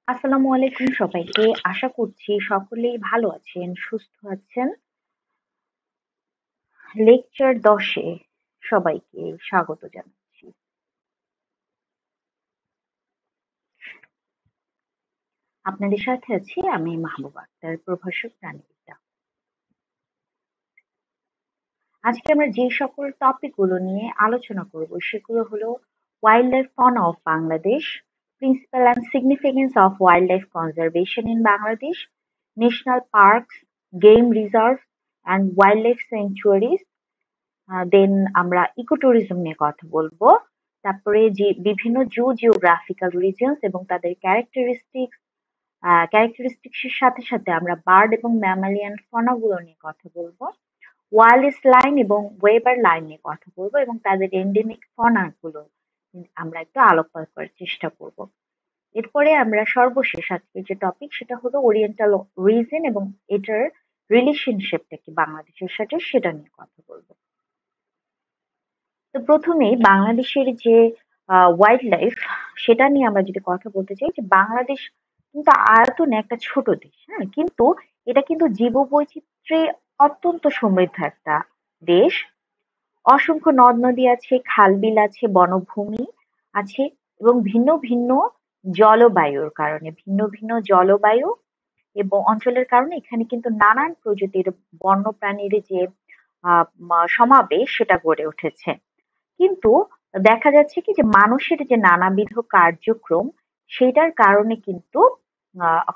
আসসালামু আলাইকুম সবাইকে। আশা করছি সকলেই ভালো আছেন, সুস্থ আছেন। লেকচার 10-এ সবাইকে স্বাগত জানাচ্ছি। আপনাদের সাথে আছি আমি মাহবুবা আক্তার, প্রভাষক প্রাণীবিদ্যা। আজকে আমরা যে সকল টপিকগুলো নিয়ে আলোচনা করব সেগুলো হলো wildlife fauna of Bangladesh, principal and significance of wildlife conservation in Bangladesh, national parks, game reserve and wildlife sanctuaries. Then আমরা ইকোট্যুরিজম নিয়ে কথা বলবো। তারপরে যে বিভিন্ন জিওগ্রাফিক্যাল রিজনস এবং তাদের ক্যারেক্টারিস্টিক্স এর সাথে সাথে আমরা বার্ড এবং ম্যামালিয়ান ফনা গুলো নিয়ে কথা বলবো। ওয়ালেস লাইন এবং ওয়েবার লাইন নিয়ে কথা বলবো এবং তাদের এন্ডেমিক ফনা গুলো আমরা একটু আলোকপাত করার চেষ্টা করব। এরপরে আমরা সর্বশেষ আজকে যে টপিক সেটা হলো ওরিয়েন্টাল রিজন এবং এটার রিলেশনশিপটা কি বাংলাদেশের সাথে সেটা নিয়ে কথা বলবো। তো প্রথমেই বাংলাদেশের যে ওয়াইল্ড লাইফ সেটা নিয়ে আমরা যদি কথা বলতে চাই, যে বাংলাদেশ কিন্তু আয়তনে একটা ছোট দেশ, হ্যাঁ, কিন্তু এটা কিন্তু জীববৈচিত্র্যে অত্যন্ত সমৃদ্ধ একটা দেশ। অসংখ্য নদ নদী আছে, খাল বিল আছে, বনভূমি আছে এবং ভিন্ন ভিন্ন ভিন্ন ভিন্ন জলবায়ু এবং অঞ্চলের কারণে এখানে কিন্তু নানান প্রজাতির বন্যপ্রাণীর যে সমাবেশ সেটা গড়ে উঠেছে। কিন্তু দেখা যাচ্ছে কি যে মানুষের যে নানাবিধ কার্যক্রম সেটার কারণে কিন্তু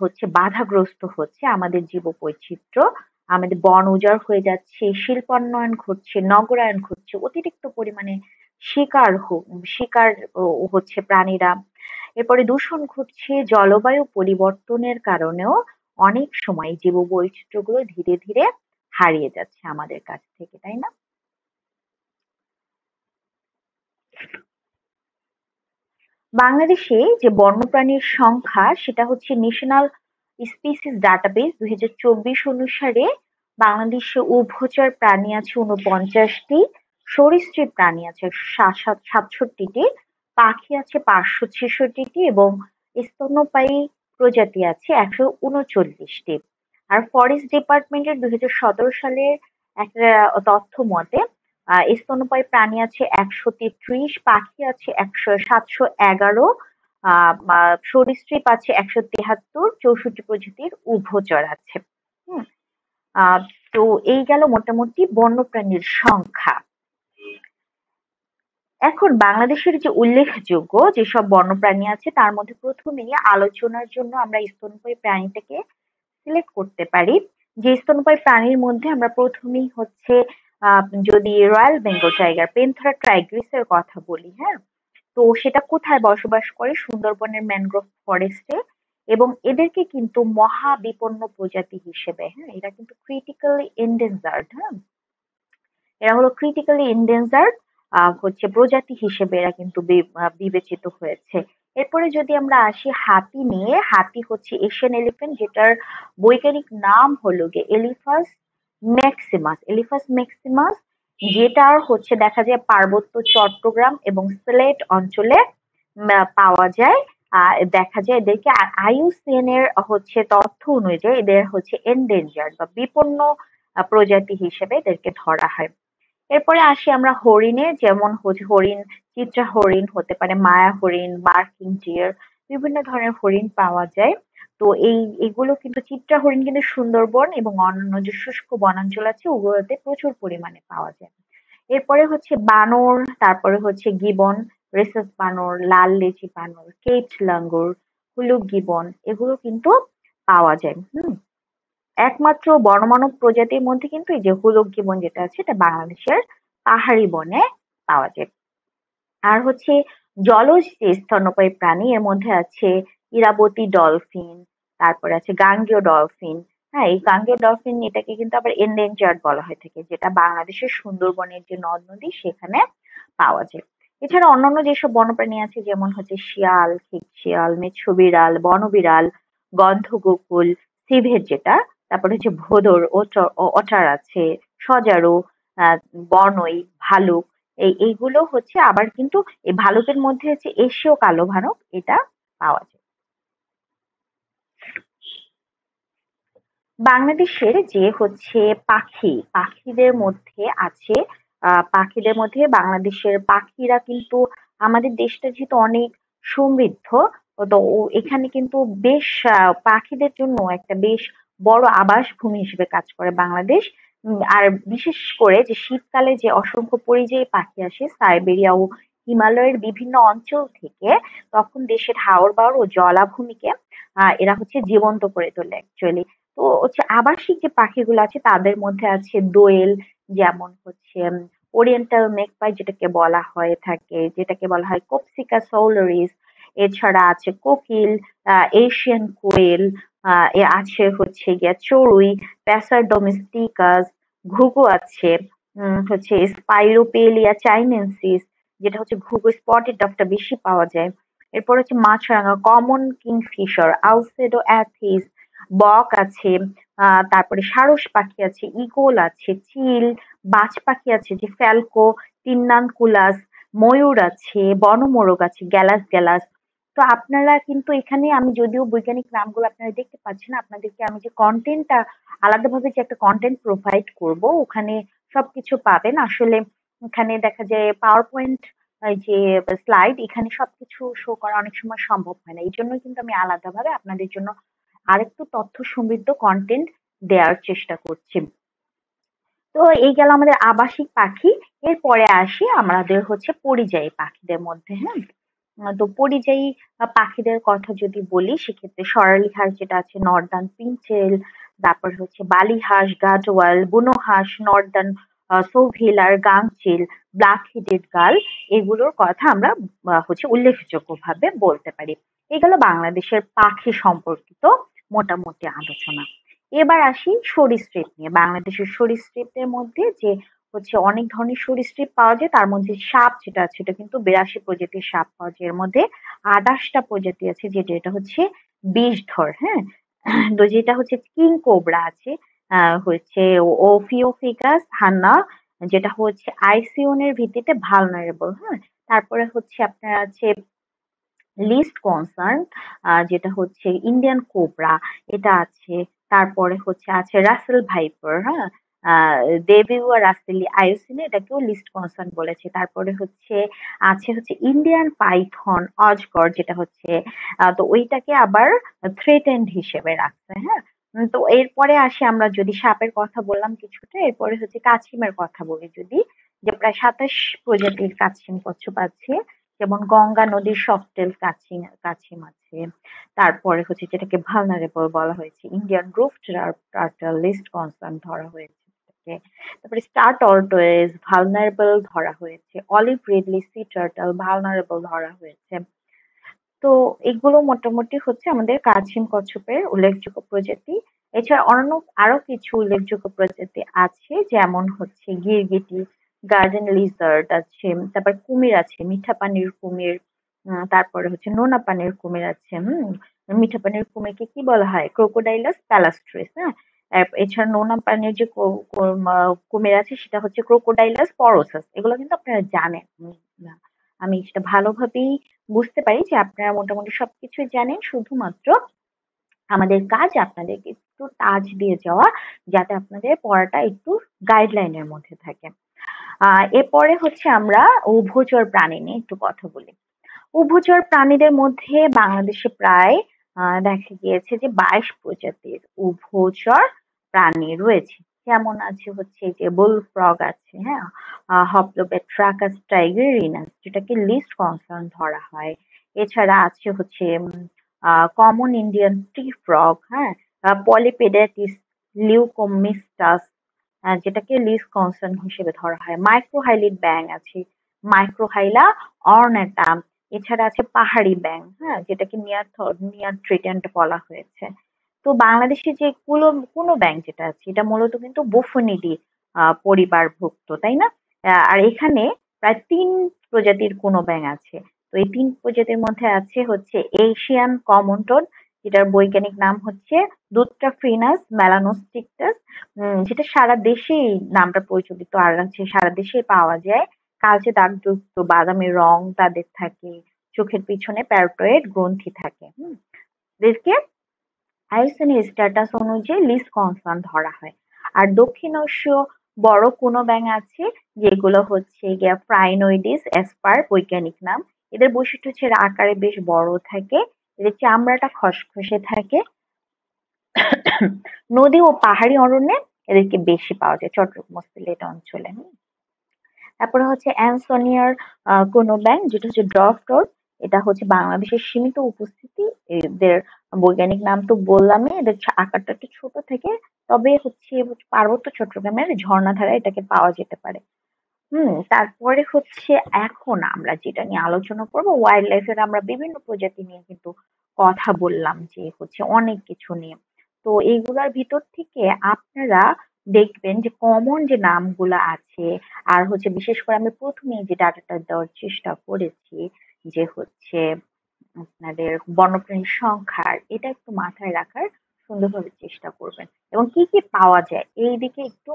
হচ্ছে বাধাগ্রস্ত হচ্ছে আমাদের জীববৈচিত্র্য। আমাদের বন উজাড় হয়ে যাচ্ছে, শিল্পান্নয়ন ঘটছে, নগরায়ন ঘটছে, অতিরিক্ত পরিমাণে শিকার হচ্ছে প্রাণীরা। এরপরে দূষণ ঘটছে, জলবায়ু পরিবর্তনের কারণেও অনেক সময় জীববৈচিত্র্যগুলো ধীরে ধীরে হারিয়ে যাচ্ছে আমাদের কাছ থেকে, তাই না? বাংলাদেশে যে বন্যপ্রাণীর সংখ্যা সেটা হচ্ছে ন্যাশনাল স্পিসিস ডাটাবেস 2024 অনুসারে বাংলাদেশে উভচর প্রাণী আছে 49টি, সরীসৃপ প্রাণী আছে 67টি, পাখি আছে 566টি এবং স্তন্যপায়ী প্রজাতি আছে 139টি। আর ফরেস্ট ডিপার্টমেন্টের 2017 সালের একটা তথ্য মতে স্তন্যপায়ী প্রাণী আছে 133, পাখি আছে 711, সরীসৃপ আছে 173, 64 প্রজাতির উভচর আছে। হুম। আহ তো এই গেল মোটামুটি বন্যপ্রাণীর সংখ্যা। এখন বাংলাদেশের যে উল্লেখযোগ্য যেসব বন্যপ্রাণী আছে তার মধ্যে প্রথমেই আলোচনার জন্য আমরা স্তন্যপায়ী প্রাণীটাকে সিলেক্ট করতে পারি। যে স্তন্যপায়ী প্রাণীর মধ্যে আমরা প্রথমেই হচ্ছে যদি রয়্যাল বেঙ্গল টাইগার পেন্থেরা টাইগ্রিস এর কথা বলি, হ্যাঁ, তো সেটা কোথায় বসবাস করে? সুন্দরবনের ম্যানগ্রোভ ফরেস্টে। এবং এদেরকে কিন্তু মহাবিপন্ন প্রজাতি হিসেবে, হ্যাঁ, এরা কিন্তু ক্রিটিক্যালি এন্ডেঞ্জার্ড, হ্যাঁ, এরা হলো ক্রিটিক্যালি এন্ডেঞ্জার্ড হচ্ছে প্রজাতি হিসেবে এরা কিন্তু বিবেচিত হয়েছে। এরপরে যদি আমরা আসি হাতি নিয়ে, হাতি হচ্ছে এশিয়ান এলিফ্যান্ট, যেটার বৈজ্ঞানিক নাম হলো গিয়ে এলিফাস ম্যাক্সিমাস, যেটার হচ্ছে দেখা যায় পার্বত্য চট্টগ্রাম এবং সিলেট অঞ্চলে পাওয়া যায়। দেখা যায় এদেরকে আইইউসিএন এর হচ্ছে তথ্য অনুযায়ী এদের হচ্ছে এন্ডেঞ্জার্ড বা বিপন্ন প্রজাতি হিসেবে এদেরকে ধরা হয়। এরপরে আসি আমরা হরিণে, যেমন হচ্ছে হরিণ, চিত্রা হরিণ হতে পারে, মায়া হরিণ, বার্কিং ডিয়ার, বিভিন্ন ধরনের হরিণ পাওয়া যায়। তো এগুলো কিন্তু চিত্রা হরিণ কিন্তু সুন্দরবন এবং অন্যান্য যে শুষ্ক বনাঞ্চল আছে ওগুলোতে প্রচুর পরিমাণে পাওয়া যায়। এরপরে হচ্ছে বানর, তারপরে হচ্ছে গিবন, রেসাস বানর, লাল লেজি বানর, কেট লাঙ্গর, হুলুক গিবন, এগুলো কিন্তু পাওয়া যায়। একমাত্র বনমানব প্রজাতির মধ্যে কিন্তু এই যে হুলক গিবন যেটা আছে এটা বাংলাদেশের পাহাড়ি বনে পাওয়া যায়। আর হচ্ছে জলজ যে স্তন্যপায়ী প্রাণী এর মধ্যে আছে ইরাবতী ডলফিন, তারপরে আছে গাঙ্গেয় ডলফিন। হ্যাঁ, এই গাঙ্গেয় ডলফিন এটাকে কিন্তু আবার এন্ডেঞ্জার্ড বলা হয়ে থাকে, যেটা বাংলাদেশের সুন্দরবনের যে নদ নদী সেখানে পাওয়া যায়। এছাড়া অন্যান্য যেসব বন্যপ্রাণী আছে যেমন হচ্ছে শিয়াল, শিয়াল, মেছো বিড়াল, বনবিড়াল, গন্ধগোকুল, সিভেট যেটা, তারপরে হচ্ছে ভোঁদড়, ওটার আছে, সজারু, বনই, ভালুক, এইগুলো হচ্ছে আবার কিন্তু এই ভালুকের মধ্যে হচ্ছে এশীয় কালো ভালুক এটা পাওয়া যায়। বাংলাদেশের যে হচ্ছে পাখিদের মধ্যে বাংলাদেশের পাখিরা কিন্তু আমাদের দেশটা যেহেতু অনেক সমৃদ্ধ, তো এখানে কিন্তু বেশ পাখিদের জন্য একটা বেশ বড় আবাস ভূমি হিসেবে কাজ করে বাংলাদেশ। আর বিশেষ করে যে শীতকালে যে অসংখ্য পরিযায়ী পাখি আসে সাইবেরিয়া ও হিমালয়ের বিভিন্ন অঞ্চল থেকে, তখন দেশের হাওর বাওর ও জলাভূমিকে এরা হচ্ছে জীবন্ত করে তোলে অ্যাকচুয়ালি। তো হচ্ছে আবাসিক যে পাখিগুলো আছে তাদের মধ্যে আছে দোয়েল, যেমন হচ্ছে ওরিয়েন্টাল মেকপাই যেটাকে বলা হয় কোপসিকা সোলারিস। এছাড়া আছে কোকিল, এশিয়ান কোয়েল, আছে হচ্ছে গিয়া চড়ুই, প্যাসার ডোমেস্টিকাস, ঘুঘু আছে, হচ্ছে স্পাইরোপেলিয়া চাইনেন্সিস, যেটা হচ্ছে ঘুঘু স্পটেড ডগটা বেশি পাওয়া যায়। এরপর হচ্ছে মাছরাঙা, কমন কিংফিশার, আলসেডো অ্যাথিস, বক আছে, তারপরে সারস পাখি আছে, ঈগল আছে, চিল, বাজ পাখি আছে যে ফ্যালকো, টিন্নানকুলাস, ময়ূর আছে, বনমোরগ আছে, গ্যালাস গ্যালাস। তো আপনারা কিন্তু এখানে, আমি যদিও বৈজ্ঞানিক নামগুলো আপনারা দেখতে পাচ্ছেন, আপনাদেরকে আমি যে কন্টেন্টটা আলাদাভাবে যে একটা কন্টেন্ট প্রোভাইড করব, ওখানে সবকিছু পাবেন আসলে। এখানে দেখা যায় পাওয়ার পয়েন্ট যে স্লাইড, এখানে সবকিছু শো করা অনেক সময় সম্ভব হয় না, এই জন্য কিন্তু আমি আলাদাভাবে আপনাদের জন্য আরেকটু তথ্য সমৃদ্ধ কন্টেন্ট দেওয়ার চেষ্টা করছি। তো এই গেল আমাদের আবাসিক পাখি। এরপরে আসি আমাদের হচ্ছে পরিযায়ী পাখিদের মধ্যে, হ্যাঁ। তো পরিযায়ী পাখিদের কথা যদি বলি, সেক্ষেত্রে সরালি হাঁস যেটা আছে, নর্দার্ন পিনটেল, তারপর হচ্ছে বালি হাঁস, গাডওয়াল, বুনো হাঁস, নর্দার্ন সৌভিলার, গাংচিল, ব্ল্যাক হেডেড গাল, এগুলোর কথা আমরা হচ্ছে উল্লেখযোগ্য ভাবে বলতে পারি। এগুলো বাংলাদেশের পাখি সম্পর্কিত মোটামুটি আলোচনা। এবার আসি সরীসৃপ নিয়ে। বাংলাদেশের সরীসৃপের মধ্যে যে হচ্ছে অনেক ধরনের সরীসৃপ পাওয়া যায়, তার মধ্যে সাপ যেটা আছে এটা কিন্তু 82 প্রজাতির সাপ পাওয়া যায়। এর মধ্যে 28টা প্রজাতি আছে, যেটা এটা হচ্ছে বিষধর, হ্যাঁ। তো যেটা হচ্ছে কিং কোবরা আছে, হচ্ছে ওফিওফিগাস হান্না, যেটা হচ্ছে আইসিউনের ভিত্তিতে ভালনারেবল, হ্যাঁ। তারপরে হচ্ছে আপনার আছে লিস্ট কনসার্ন, যেটা হচ্ছে ইন্ডিয়ান কোবরা, এটা আছে। তারপরে হচ্ছে আছে রাসেল ভাইপার, হ্যাঁ। দেবিউয়া রাসেলি আইওসিনে, এটাকেও লিস্ট কনসার্ন বলেছে। তারপরে হচ্ছে হচ্ছে ইন্ডিয়ান পাইথন অজগর, যেটা হচ্ছে তো ওইটাকে আবার থ্রেটেন্ড হিসেবে রাখছে, হ্যাঁ। তো এরপরে আসি, আমরা যদি সাপের কথা বললাম কিছুটা, এরপরে হচ্ছে কাছিমের কথা বলি যদি, যে প্রায় 27 প্রজাতির কাছিম কচ্ছপ আছে, যেমন গঙ্গা নদীর সফটেল কাছিম আছে। তারপরে হচ্ছে যেটাকে ভালনারেবল বলা হয়েছে, Indian roof turtle least concern ধরা হয়েছে এটাকে। তারপরে স্টার টর্টোয়েজ ভালনারেবল ধরা হয়েছে, olive ridley sea turtle vulnerable ধরা হয়েছে। তো এগুলো মোটামুটি হচ্ছে আমাদের কাছিম কচ্ছপের উল্লেখযোগ্য প্রজাতি। এছাড়া অন্যান্য আরো কিছু উল্লেখযোগ্য প্রজাতি আছে, যেমন হচ্ছে গিরগিটি, গার্ডেন লিজার্ড আছে, তারপর কুমির আছে, মিঠা পানির কুমির, তারপরে হচ্ছে নোনা পানির কুমির আছে। মিঠা পানির কুমিরকে কি বলা হয়? ক্রোকোডাইলাস প্যালাস্ট্রিস, হ্যাঁ। এছাড়া নোনা পানির যে কুমির আছে সেটা হচ্ছে ক্রোকোডাইলাস পরোসাস। এগুলো কিন্তু আপনারা জানেন। আমি সেটা ভালোভাবেই বুঝতে পারি যে আপনারা মোটামুটি সবকিছুই জানেন, শুধুমাত্র আমাদের কাজ আপনাদেরকে একটু টাচ দিয়ে যাওয়া, যাতে আপনাদের পড়াটা একটু গাইডলাইনের মধ্যে থাকে। এরপরে হচ্ছে আমরা উভচর প্রাণী নিয়ে একটু কথা বলি। উভচর প্রাণীদের মধ্যে বাংলাদেশে প্রায় দেখা গিয়েছে যে 22 প্রজাতির উভচর প্রাণী রয়েছে। যেমন আছে হচ্ছে যে বুল ফ্রগ আছে, হ্যাঁ, হপ্লোপেট্রাকাস টাইগেরিনাস, যেটাকে লিস্ট কনসার্ন ধরা হয়। এছাড়া আছে হচ্ছে কমন ইন্ডিয়ান ট্রি ফ্রগ, হ্যাঁ, পলিপেডাটিস লিউকোমিস্টাস, যেটাকে লিস্ট কনসার্ন হিসেবে ধরা হয়। মাইক্রোহাইলিড ব্যাং আছে, মাইক্রোহাইলা অর্নেটাম। এছাড়া আছে পাহাড়ি ব্যাং, হ্যাঁ, যেটাকে নিয়ার থ্রেটেন্ড বলা হয়েছে। তো বাংলাদেশে যে কোনো ব্যাং যেটা আছে, এটা মূলত কিন্তু বুফোনিডি পরিবারভুক্ত, তাই না? আর এখানে প্রায় 3 প্রজাতির কোনো ব্যাং আছে। তো এই 3 প্রজাতির মধ্যে আছে হচ্ছে এশিয়ান কমন টোড, যেটার বৈজ্ঞানিক নাম হচ্ছে দুট্রাফিনাস মেলানোস্টিকটাস, যেটা সারা দেশেই নামটা প্রচলিত, আর হচ্ছে সারা দেশে পাওয়া যায়। কালচে দাগযুক্ত বাদামি রং তাদের থাকে, চোখের পিছনে প্যারোটয়েড গ্রন্থি থাকে। এদেরকে আইউসিএনের স্ট্যাটাস অনুযায়ী লিস্ট কনসার্ন ধরা হয়। আর দক্ষিণ এশীয় বড় কোনো ব্যাঙ আছে যেগুলো হচ্ছে গিয়া ফ্রাইনোইডিস এসপার বৈজ্ঞানিক নাম। এদের বৈশিষ্ট্য হচ্ছে এরা আকারে বেশ বড় থাকে, এদের চামড়াটা খসখসে থাকে। নদী ও পাহাড়ি অরণ্যে এদেরকে বেশি পাওয়া যায়, চট্টগ্রাম ও সিলেট অঞ্চলে। তারপরে হচ্ছে অ্যানসোনিয়ার কোনো ব্যাঙ যেটা হচ্ছে ড্রফ টোড, এটা হচ্ছে বাংলাদেশের সীমিত উপস্থিতি। এদের বৈজ্ঞানিক নাম তো বললামই, এদের আকারটা একটু ছোট থেকে, তবে হচ্ছে পার্বত্য চট্টগ্রামের ঝর্ণাধারায় এটাকে পাওয়া যেতে পারে। তারপরে হচ্ছে এখন আমরা যেটা নিয়ে আলোচনা করবো ওয়াইল্ড লাইফের, আমরা বিভিন্ন প্রজাতি নিয়ে কিন্তু কথা বললাম যে হচ্ছে অনেক কিছু নিয়ে। তো এইগুলার ভিতর থেকে আপনারা দেখবেন যে কমন যে নামগুলা আছে, আর হচ্ছে বিশেষ করে আমি প্রথমে যে ডাটাটা দেওয়ার চেষ্টা করেছি যে হচ্ছে আপনাদের বন্যপ্রাণীর সংখ্যার, এটা একটু মাথায় রাখার সুন্দরভাবে চেষ্টা করবেন এবং কি কি পাওয়া যায় এই দিকে একটু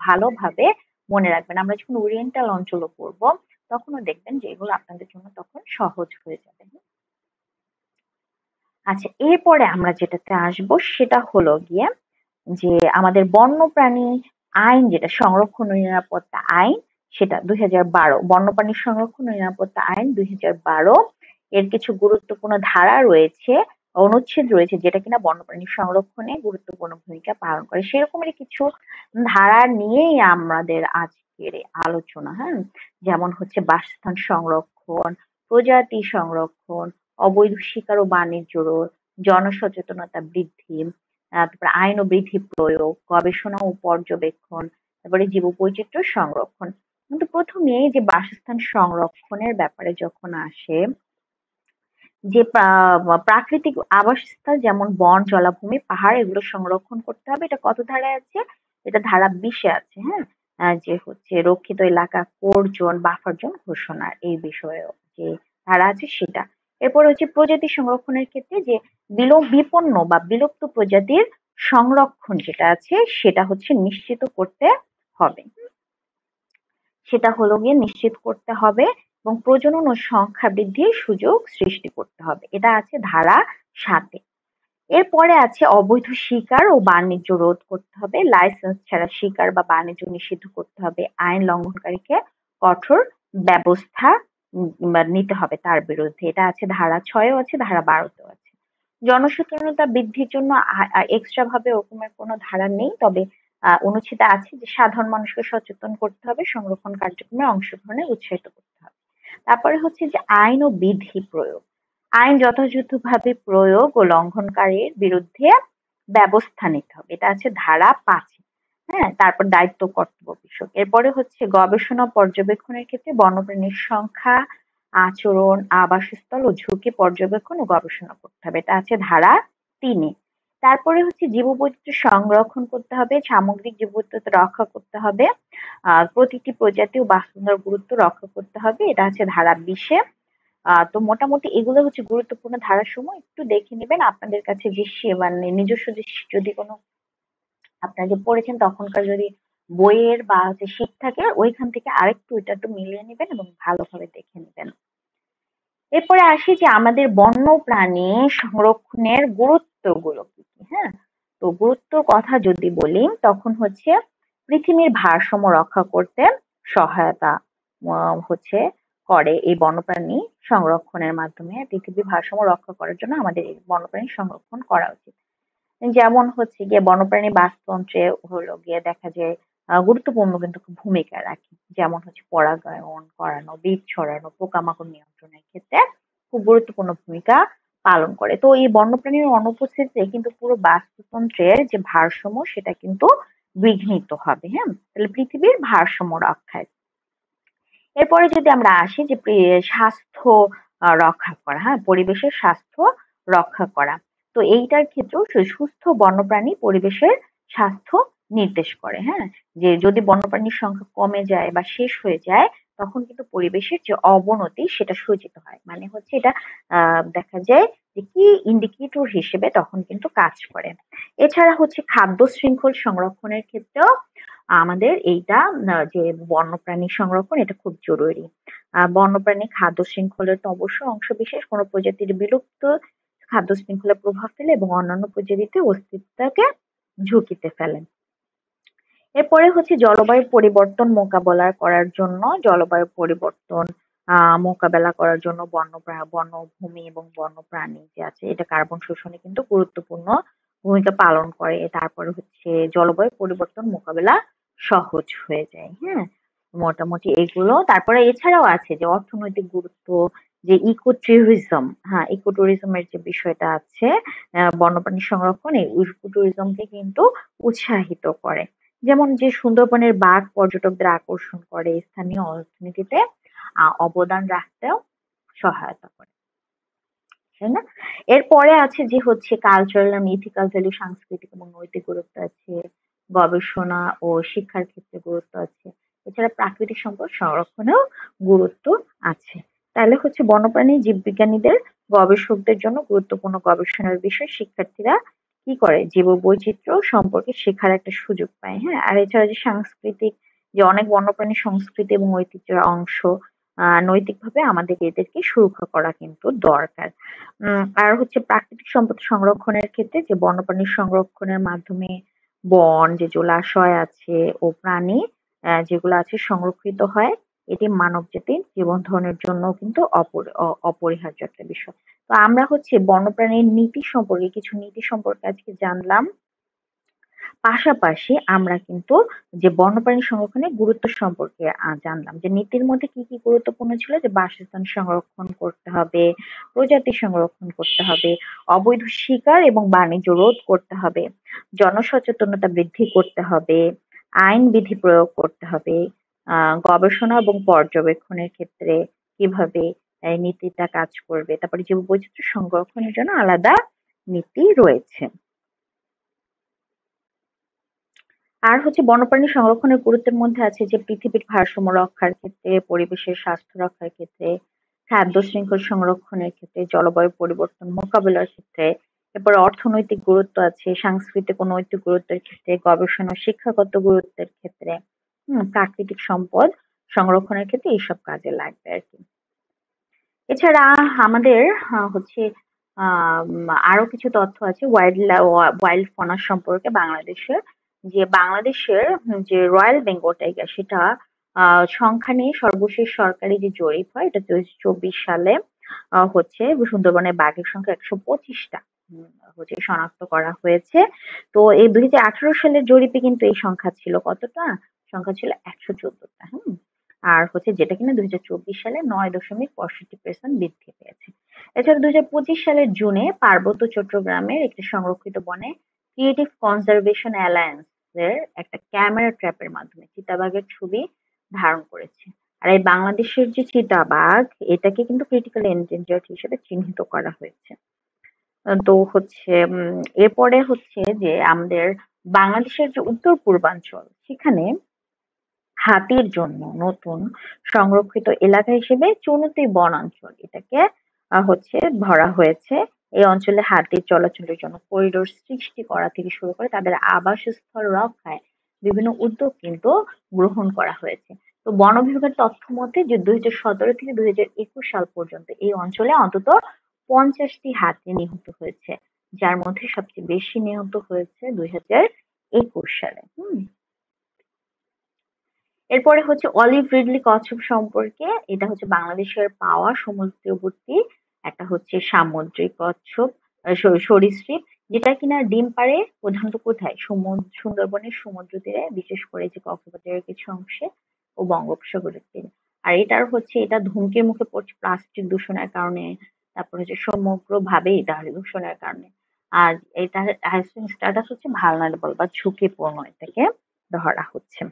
ভালোভাবে মনে রাখবেন। আমরা যখন ওরিয়েন্টাল অঞ্চলও পড়বো তখনও দেখবেন যে এগুলো আপনাদের জন্য তখন সহজ হয়ে যাবে। আচ্ছা, এরপরে আমরা যেটাতে আসবো সেটা হলো গিয়ে যে আমাদের বন্যপ্রাণী আইন, যেটা সংরক্ষণ ও নিরাপত্তা আইন, সেটা 2012 বন্যপ্রাণী সংরক্ষণ ও নিরাপত্তা আইন 2012। এর কিছু গুরুত্বপূর্ণ ধারা রয়েছে, অনুচ্ছেদ রয়েছে যেটা কিনা বন্যপ্রাণী সংরক্ষণে গুরুত্বপূর্ণ ভূমিকা পালন করে। সেরকমেরই কিছু ধারা নিয়েই আমাদের আজকের এই আলোচনা। হ্যাঁ, যেমন হচ্ছে বাসস্থান সংরক্ষণ, প্রজাতি সংরক্ষণ, অবৈধ শিকার ও বাণিজ্য রোধ, জনসচেতনতা বৃদ্ধি, তারপরে আইন ও বিধি প্রয়োগ, গবেষণা ও পর্যবেক্ষণ, তারপরে জীববৈচিত্র্য সংরক্ষণ। কিন্তু প্রথমে যে বাসস্থান সংরক্ষণের ব্যাপারে যখন আসে, যে প্রাকৃতিক আবাসস্থল যেমন বন, জলাভূমি, পাহাড় এগুলো সংরক্ষণ করতে হবে। এটা কত ধারায় আছে? এটা ধারা 20-এ আছে। হ্যাঁ, যে হচ্ছে রক্ষিত এলাকা কোড জোন, বাফার জোন ঘোষণার এই বিষয়ে যে ধারা আছে সেটা। এরপর হচ্ছে প্রজাতি সংরক্ষণের ক্ষেত্রে যে বিপন্ন বা বিলুপ্ত প্রজাতির সংরক্ষণ যেটা আছে সেটা হচ্ছে নিশ্চিত করতে হবে। সেটা হলো গিয়ে নিশ্চিত করতে হবে এবং প্রজনন ও সংখ্যা বৃদ্ধির সুযোগ সৃষ্টি করতে হবে। এটা আছে ধারা 7-এ। এরপরে আছে অবৈধ শিকার ও বাণিজ্য রোধ করতে হবে, লাইসেন্স ছাড়া শিকার বা বাণিজ্য নিষিদ্ধ করতে হবে, আইন লঙ্ঘনকারীকে কঠোর ব্যবস্থা নিতে হবে তার বিরুদ্ধে। এটা আছে ধারা 6-এও আছে, ধারা 12-তেও আছে। জনসচেতনতা বৃদ্ধির জন্য এক্সট্রা ভাবে ওরকমের কোনো ধারা নেই, তবে অনুচ্ছেদে আছে যে সাধারণ মানুষকে সচেতন করতে হবে, সংরক্ষণ কার্যক্রমে অংশগ্রহণে উৎসাহিত করতে হবে। তারপরে হচ্ছে যে আইন ও বিধি প্রয়োগ, আইন যথাযথভাবে প্রয়োগ ও লঙ্ঘনকারীর বিরুদ্ধে ব্যবস্থা নিতে হবে। এটা আছে ধারা 5। হ্যাঁ, তারপর দায়িত্ব কর্তব্য বিষয়। এরপরে হচ্ছে গবেষণা পর্যবেক্ষণের ক্ষেত্রে বন্যপ্রাণীর সংখ্যা, আচরণ, আবাসস্থল ও ঝুঁকি পর্যবেক্ষণ ও গবেষণা করতে হবে। এটা আছে ধারা 3-এ। তারপরে হচ্ছে জীববৈচিত্র্য সংরক্ষণ করতে হবে, সামগ্রিক জীববৈচিত্র্য রক্ষা করতে হবে, প্রতিটি প্রজাতি ও বাস্তুতন্ত্রের গুরুত্ব রক্ষা করতে হবে। এটা আছে ধারা 20-এ। তো মোটামুটি এগুলো হচ্ছে গুরুত্বপূর্ণ ধারাসমূহ, একটু দেখে নেবেন আপনাদের কাছে যে মানে নিজস্ব যে যদি কোনো আপনারা যে পড়েছেন তখনকার যদি বইয়ের বা হচ্ছে শীট থাকে ওইখান থেকে আরেকটু এটা একটু মিলিয়ে নেবেন এবং ভালোভাবে দেখে নেবেন। এরপরে আসি যে আমাদের বন্য প্রাণী সংরক্ষণের গুরুত্বগুলো কি কি। হ্যাঁ, তো গুরুত্ব কথা যদি বলি তখন হচ্ছে পৃথিবীর ভারসাম্য রক্ষা করতে সহায়তা হচ্ছে করে এই বন্যপ্রাণী সংরক্ষণের মাধ্যমে। পৃথিবীর ভারসাম্য রক্ষা করার জন্য আমাদের এই বন্যপ্রাণী সংরক্ষণ করা উচিত। যেমন হচ্ছে গিয়ে বন্যপ্রাণী বাস্তুতন্ত্রে হলো গিয়ে দেখা যায় গুরুত্বপূর্ণ কিন্তু ভূমিকা রাখে। যেমন হচ্ছে পরাগায়ন করানো, বীজ ছড়ানো, পোকামাকড় নিয়ন্ত্রণের ক্ষেত্রে খুব গুরুত্বপূর্ণ ভূমিকা পালন করে। তো এই বন্যপ্রাণীর অনুপস্থিতিতে কিন্তু পুরো বাস্তুতন্ত্রের যে ভারসাম্য সেটা কিন্তু বিঘ্নিত হবে। হ্যাঁ, তাহলে পৃথিবীর ভারসাম্য রক্ষায়। এরপরে যদি আমরা আসি যে স্বাস্থ্য রক্ষা করা, হ্যাঁ, পরিবেশের স্বাস্থ্য রক্ষা করা। তো এইটার ক্ষেত্রেও সুস্থ বন্যপ্রাণী পরিবেশের স্বাস্থ্য নির্দেশ করে। হ্যাঁ, যে যদি বন্যপ্রাণীর সংখ্যা কমে যায় বা শেষ হয়ে যায় তখন কিন্তু পরিবেশের যে অবনতি সেটা সূচিত হয়। মানে হচ্ছে এটা দেখা যায় যে কি ইন্ডিকেটর হিসেবে তখন কিন্তু কাজ করে। এছাড়া হচ্ছে খাদ্য শৃঙ্খল সংরক্ষণের ক্ষেত্রেও আমাদের এইটা যে বন্যপ্রাণী সংরক্ষণ এটা খুব জরুরি। বন্যপ্রাণী খাদ্য শৃঙ্খলের তো অবশ্যই অংশ বিশেষ, কোনো প্রজাতির বিলুপ্ত খাদ্য শৃঙ্খলায় প্রভাব ফেলে এবং অন্যান্য প্রজাতিতে অস্তিত্বকে ঝুঁকিতে ফেলে। এরপরে হচ্ছে জলবায়ু পরিবর্তন মোকাবেলা করার জন্য জলবায়ু পরিবর্তন মোকাবেলা করার জন্য বনভূমি এবং বন্যপ্রাণী যে আছে এটা কার্বন শোষণে কিন্তু গুরুত্বপূর্ণ ভূমিকা পালন করে। তারপরে হচ্ছে জলবায়ু পরিবর্তন মোকাবেলা সহজ হয়ে যায়। হ্যাঁ, মোটামুটি এগুলো। তারপরে এছাড়াও আছে যে অর্থনৈতিক গুরুত্ব, যে ইকো ট্যুরিজম। হ্যাঁ, ইকো ট্যুরিজমের যে বিষয়টা আছে, বন্যপ্রাণী সংরক্ষণ এই ইকো ট্যুরিজমকে কিন্তু উৎসাহিত করে। যেমন যে সুন্দরবনের বাঘ পর্যটকদের আকর্ষণ করে, স্থানীয় অর্থনীতিতে অবদান রাখতেও সহায়তা করে, তাই না? এরপরে আছে যে হচ্ছে কালচারাল এবং ইথিক্যাল ভ্যালু, সাংস্কৃতিক এবং নৈতিক গুরুত্ব আছে, গবেষণা ও শিক্ষার ক্ষেত্রে গুরুত্ব আছে, এছাড়া প্রাকৃতিক সম্পদ সংরক্ষণেও গুরুত্ব আছে। তাহলে হচ্ছে বন্যপ্রাণী জীববিজ্ঞানীদের গবেষকদের জন্য গুরুত্বপূর্ণ গবেষণার বিষয়। শিক্ষার্থীরা কি করে, জীববৈচিত্র্য সম্পর্কে শেখার একটা সুযোগ পায়। হ্যাঁ, আর এছাড়া যে সাংস্কৃতিক, যে অনেক বন্যপ্রাণী সংস্কৃতি এবং ঐতিহ্যের অংশ, নৈতিকভাবে আমাদের এদেরকে সুরক্ষা করা কিন্তু দরকার। আর হচ্ছে প্রাকৃতিক সম্পদ সংরক্ষণের ক্ষেত্রে যে বন্যপ্রাণী সংরক্ষণের মাধ্যমে বন, যে জলাশয় আছে ও প্রাণী যেগুলো আছে সংরক্ষিত হয়, এটি মানবজাতির জীবন ধারণের জন্য কিন্তু অপরিহার্য একটা বিষয়। তো আমরা হচ্ছে বন্যপ্রাণীর নীতি সম্পর্কে, কিছু নীতি সম্পর্কে আজকে জানলাম। পাশাপাশি আমরা কিন্তু যে বন্যপ্রাণী সংরক্ষণের গুরুত্ব সম্পর্কে জানলাম, যে নীতির মধ্যে কি কি গুরুত্বপূর্ণ ছিল, যে বাসস্থান সংরক্ষণ করতে হবে, প্রজাতি সংরক্ষণ করতে হবে, অবৈধ শিকার এবং বাণিজ্য রোধ করতে হবে, জনসচেতনতা বৃদ্ধি করতে হবে, আইন বিধি প্রয়োগ করতে হবে, গবেষণা এবং পর্যবেক্ষণের ক্ষেত্রে কিভাবে এই নীতিটা কাজ করবে, তারপরে জীব বৈচিত্র্য সংরক্ষণের জন্য আলাদা নীতি রয়েছে। আর হচ্ছে বন্যপ্রাণী সংরক্ষণের গুরুত্বের মধ্যে আছে যে পৃথিবীর ভারসাম্য রক্ষার ক্ষেত্রে, পরিবেশের স্বাস্থ্য রক্ষার ক্ষেত্রে, খাদ্য শৃঙ্খল সংরক্ষণের ক্ষেত্রে, জলবায়ু পরিবর্তন মোকাবিলার ক্ষেত্রে, এরপরে অর্থনৈতিক গুরুত্ব আছে, সাংস্কৃতিক ও নৈতিক গুরুত্বের ক্ষেত্রে, গবেষণা ও শিক্ষাগত গুরুত্বের ক্ষেত্রে, প্রাকৃতিক সম্পদ সংরক্ষণের ক্ষেত্রে এইসব কাজে লাগবে আর কি। এছাড়া আমাদের হচ্ছে আরো কিছু তথ্য আছে ওয়াইল্ড ফনা সম্পর্কে। বাংলাদেশের যে রয়্যাল বেঙ্গল টাইগার, সেটা সংখ্যা নিয়ে সর্বশেষ সরকারি যে জরিপ হয়, এটা ২০২৪ সালে হচ্ছে সুন্দরবনের বাঘের সংখ্যা ১২৫টা হচ্ছে শনাক্ত করা হয়েছে। তো এই ২০১৮ সালের জরিপে কিন্তু এই সংখ্যা ছিল কতটা? সংখ্যা ছিল ১১৪টা। আর হচ্ছে যেটা কিনা ২০২৪ সালে ৯.৬৫% বৃদ্ধি পেয়েছে। এছাড়া ২০২৫ সালের জুনে পার্বত্য চট্টগ্রামের একটি সংরক্ষিত বনে ক্রিয়েটিভ কনজারভেশন অ্যালায়েন্স এর একটা ক্যামেরা ট্র্যাপের মাধ্যমে চিতাবাঘের ছবি ধারণ করেছে। আর এই বাংলাদেশের যে চিতাবাঘ, এটাকে কিন্তু ক্রিটিক্যালি এন্ডেঞ্জার্ড হিসেবে চিহ্নিত করা হয়েছে। তো হচ্ছে এরপরে হচ্ছে যে আমাদের বাংলাদেশের যে উত্তর পূর্বাঞ্চল, সেখানে হাতির জন্য নতুন সংরক্ষিত এলাকা হিসেবে চুনতি বনাঞ্চল এটাকে হচ্ছে ধরা হয়েছে। এই অঞ্চলে হাতির চলাচলের জন্য করিডোর সৃষ্টি করা থেকে শুরু করে তাদের আবাসস্থল রক্ষায় বিভিন্ন উদ্যোগ কিন্তু গ্রহণ করা হয়েছে। তো বন বিভাগের তথ্য মতে যে ২০১৭ থেকে ২০২১ সাল পর্যন্ত এই অঞ্চলে অন্তত ৫০টি হাতি নিহত হয়েছে, যার মধ্যে সবচেয়ে বেশি নিহত হয়েছে ২০২১ সালে। এরপরে হচ্ছে অলিভ রিডলি কচ্ছপ সম্পর্কে। এটা হচ্ছে বাংলাদেশের পাওয়া সমুদ্রবর্তী একটা হচ্ছে সামুদ্রিক কচ্ছপ, সরীসৃপ, যেটা কিনা ডিম পাড়ে প্রধানত কোথায়, সুন্দরবনের সমুদ্র তীরে, বিশেষ করে যে কক্সবাজারের কিছু অংশে ও বঙ্গোপসাগরের তীরে। আর এটা ধুমকির মুখে পড়ছে প্লাস্টিক দূষণের কারণে, তারপর হচ্ছে সমগ্রভাবে এটা দূষণের কারণে। আর এটা স্ট্যাটাস হচ্ছে ভালনারেবল বা ঝুঁকিপূর্ণ, এটাকে ধরা হচ্ছে।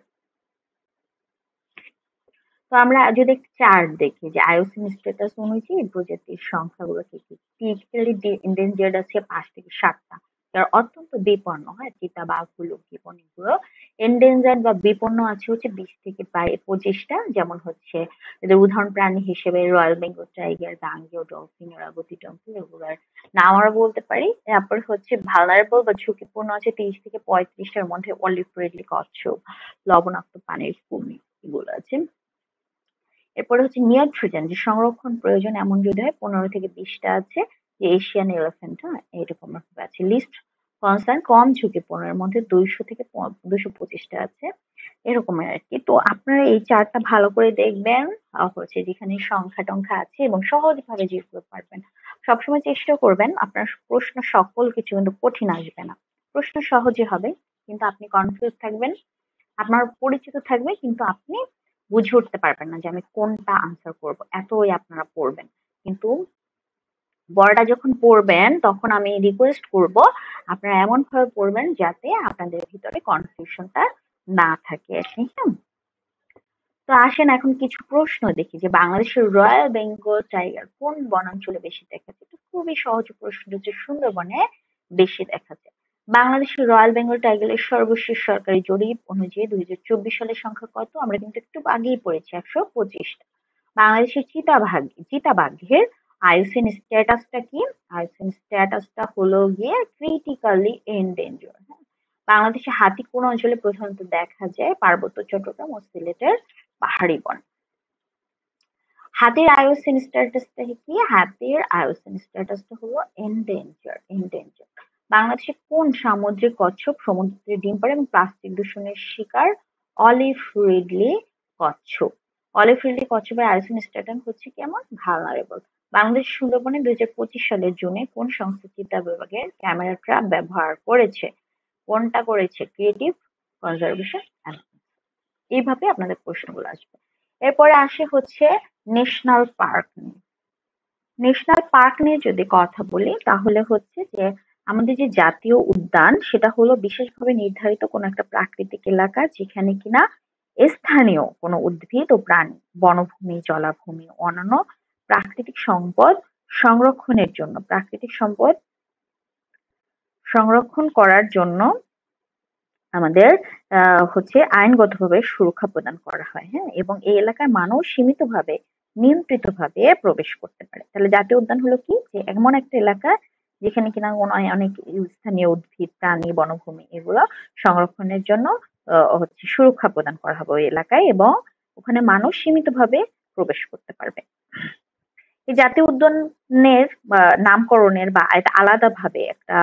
তো আমরা যদি একটা চার্ট দেখি যে আইউসিএন স্ট্যাটাস অনুযায়ী প্রজাতির সংখ্যাগুলো কি কি, ক্রিটিক্যালি এন্ডেঞ্জার্ড আছে ৫ থেকে ৭টা, যারা অত্যন্ত বিপন্ন হয়, চিতাবাঘ, হুলুক গিবন এগুলো। এন্ডেঞ্জার্ড বা বিপন্ন আছে হচ্ছে ২০ থেকে প্রায় ২৫টা, যেমন হচ্ছে এদের উদাহরণ প্রাণী হিসেবে রয়্যাল বেঙ্গল টাইগার, গাঙ্গেয় ডলফিন, ইরাবতী ডলফিন, এগুলার নাম আমরা বলতে পারি। তারপর হচ্ছে ভালনারেবল বা ঝুঁকিপূর্ণ আছে ৩০ থেকে ৩৫টার মধ্যে অলিভ রিডলি কচ্ছপ, লবণাক্ত পানির কুমির, এগুলো আছে। এরপরে হচ্ছে নিওট্রোজেন, যে সংরক্ষণ প্রয়োজন এমন যদি হয় ১৫ থেকে ২০টা আছে, যে এশিয়ান এলিফ্যান্ট, হ্যাঁ, এরকম ভাবে আছে। লিস্ট কনসার্ন কম ঝুঁকিপূর্ণের মধ্যে 200 থেকে 225টা আছে, এরকমের আর কি। তো আপনারা এই চার্টটা ভালো করে দেখবেন, হচ্ছে যেখানে সংখ্যা টংখ্যা আছে, এবং সহজভাবে যেগুলো পারবেন। সবসময় চেষ্টা করবেন আপনার প্রশ্ন সকল কিছু কিন্তু কঠিন আসবে না, প্রশ্ন সহজে হবে, কিন্তু আপনি কনফিউজ থাকবেন, আপনার পরিচিত থাকবে, কিন্তু আপনি বুঝে উঠতে পারবেন না যে আমি কোনটা আনসার করব, এতই আপনারা পড়বেন। কিন্তু বড়টা যখন পড়বেন তখন আমি রিকোয়েস্ট করব আপনারা এমন ভাবে পড়বেন যাতে আপনাদের ভিতরে কনফিউশনটা না থাকে আর কি, হ্যাঁ। তো আসেন এখন কিছু প্রশ্ন দেখি, যে বাংলাদেশের রয়্যাল বেঙ্গল টাইগার কোন বনাঞ্চলে বেশি দেখা যায়। তো খুবই সহজ প্রশ্ন, হচ্ছে সুন্দরবনে বেশি দেখা যায়। বাংলাদেশের রয়্যাল বেঙ্গল টাইগারের সর্বশেষ সরকারি জরিপ অনুযায়ী 2024 সালের সংখ্যা কত? আমরা কিন্তু একটু আগেই পড়েছি, 125টা। বাংলাদেশের চিতাবাঘের আইউসিএন স্ট্যাটাসটা কি? আইউসিএন স্ট্যাটাসটা হলো গিয়ে ক্রিটিক্যালি এন্ডেঞ্জার। বাংলাদেশে হাতি কোন অঞ্চলে প্রধানত দেখা যায়? পার্বত্য চট্টগ্রাম ও সিলেটের পাহাড়ি বন। হাতির আইউসিএন স্ট্যাটাসটা কি? হাতির আইউসিএন স্ট্যাটাসটা হলো এন্ডেঞ্জার। বাংলাদেশে কোন সামুদ্রিক কচ্ছপ সমুদ্রে ডিম পাড়ে এবং প্লাস্টিক দূষণের শিকার? অলিভ রিডলি কচ্ছপ। অলিভ রিডলি কচ্ছপের আইউসিএন স্ট্যাটাস হচ্ছে কেমন? ভালনারেবল। বাংলাদেশ সুন্দরবনে 2025 সালের জুনে কোন সংস্থা চিতা বিভাগের ক্যামেরা ট্র্যাপ ব্যবহার করেছে? কোনটা করেছে? Creative conservation alliance. এইভাবে আপনাদের প্রশ্নগুলো আসবে। এরপরে আসে হচ্ছে ন্যাশনাল পার্ক নিয়ে। ন্যাশনাল পার্ক নিয়ে যদি কথা বলি তাহলে হচ্ছে যে আমাদের যে জাতীয় উদ্যান সেটা হলো বিশেষভাবে নির্ধারিত কোনো একটা প্রাকৃতিক এলাকা, যেখানে কিনা স্থানীয় কোনো উদ্ভিদ ও প্রাণী, বনভূমি, জলাভূমি, অন্যান্য প্রাকৃতিক সম্পদ সংরক্ষণের জন্য, প্রাকৃতিক সম্পদ সংরক্ষণ করার জন্য আমাদের হচ্ছে আইনগতভাবে সুরক্ষা প্রদান করা হয়, হ্যাঁ, এবং এই এলাকায় মানুষ সীমিতভাবে নিয়ন্ত্রিতভাবে প্রবেশ করতে পারে। তাহলে জাতীয় উদ্যান হলো কি? যে এমন একটা এলাকা যেখানে কিনা অনেক স্থানীয় উদ্ভিদ, প্রাণী, বনভূমি এগুলো সংরক্ষণের জন্য হচ্ছে সুরক্ষা প্রদান করা হবে ওই এলাকায়, এবং ওখানে মানুষ সীমিতভাবে প্রবেশ করতে পারবে। এই জাতীয় উদ্যানের নামকরণের বা এটা আলাদাভাবে একটা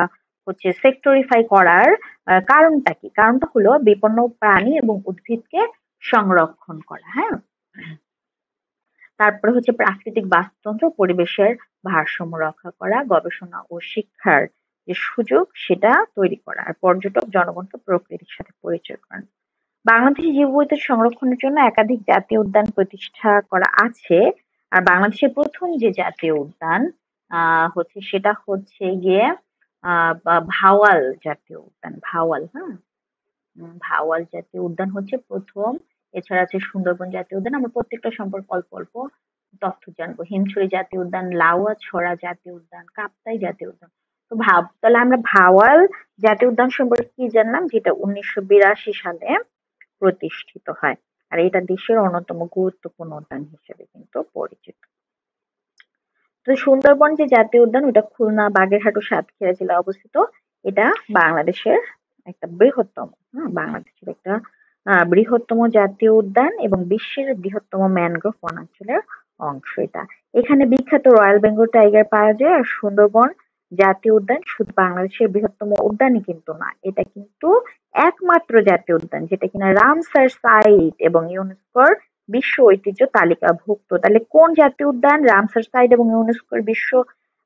হচ্ছে সেক্টরিফাই করার কারণটা কি? কারণটা হলো বিপন্ন প্রাণী এবং উদ্ভিদকে সংরক্ষণ করা, হ্যাঁ। তারপরে হচ্ছে প্রাকৃতিক বাস্তুতন্ত্র, পরিবেশের ভারসাম্য রক্ষা করা, গবেষণা ও শিক্ষার যে সুযোগ সেটা তৈরি করা, আর পর্যটক জনগণকে প্রকৃতির সাথে পরিচয় করানো। বাংলাদেশের জীববৈচিত্র্য সংরক্ষণের জন্য একাধিক জাতীয় উদ্যান প্রতিষ্ঠা করা আছে। আর বাংলাদেশের প্রথম যে জাতীয় উদ্যান হচ্ছে সেটা হচ্ছে গিয়ে ভাওয়াল জাতীয় উদ্যান, ভাওয়াল, হ্যাঁ। ভাওয়াল জাতীয় উদ্যান হচ্ছে প্রথম। এছাড়া আছে সুন্দরবন জাতীয় উদ্যান। আমরা প্রত্যেকটা সম্পর্কে অল্প অল্প তথ্য জানবো। হিমছড়ি জাতীয় উদ্যান, লাউয়াছড়া জাতীয় উদ্যান, কাপ্তাই জাতীয় উদ্যান। তো তাহলে আমরা ভাওয়াল জাতীয় উদ্যান সম্পর্কে কি জানলাম? যেটা 1982 সালে প্রতিষ্ঠিত হয়, আর এটা দেশের অন্যতম গুরুত্বপূর্ণ উদ্যান হিসেবে কিন্তু পরিচিত। তো সুন্দরবন যে জাতীয় উদ্যান ওটা খুলনা, বাগেরহাট ও সাতক্ষীরা জেলায় অবস্থিত। এটা বাংলাদেশের একটা বৃহত্তম, বাংলাদেশের একটা বৃহত্তম জাতীয় উদ্যান এবং বিশ্বের বৃহত্তম ম্যানগ্রোভ বনাঞ্চলের অংশ এটা। এখানে বিখ্যাত রয়্যাল বেঙ্গল টাইগার পাওয়া যায়। আর সুন্দরবন জাতীয় উদ্যান শুধু বাংলাদেশের বৃহত্তম উদ্যানই কিন্তু না, এটা কিন্তু একমাত্র জাতীয় উদ্যান যেটা কিনা রামসার সাইট এবং ইউনেস্কোর বিশ্ব ঐতিহ্য তালিকাভুক্ত। তাহলে কোন জাতীয় উদ্যান রামসার সাইট এবং ইউনেস্কোর বিশ্ব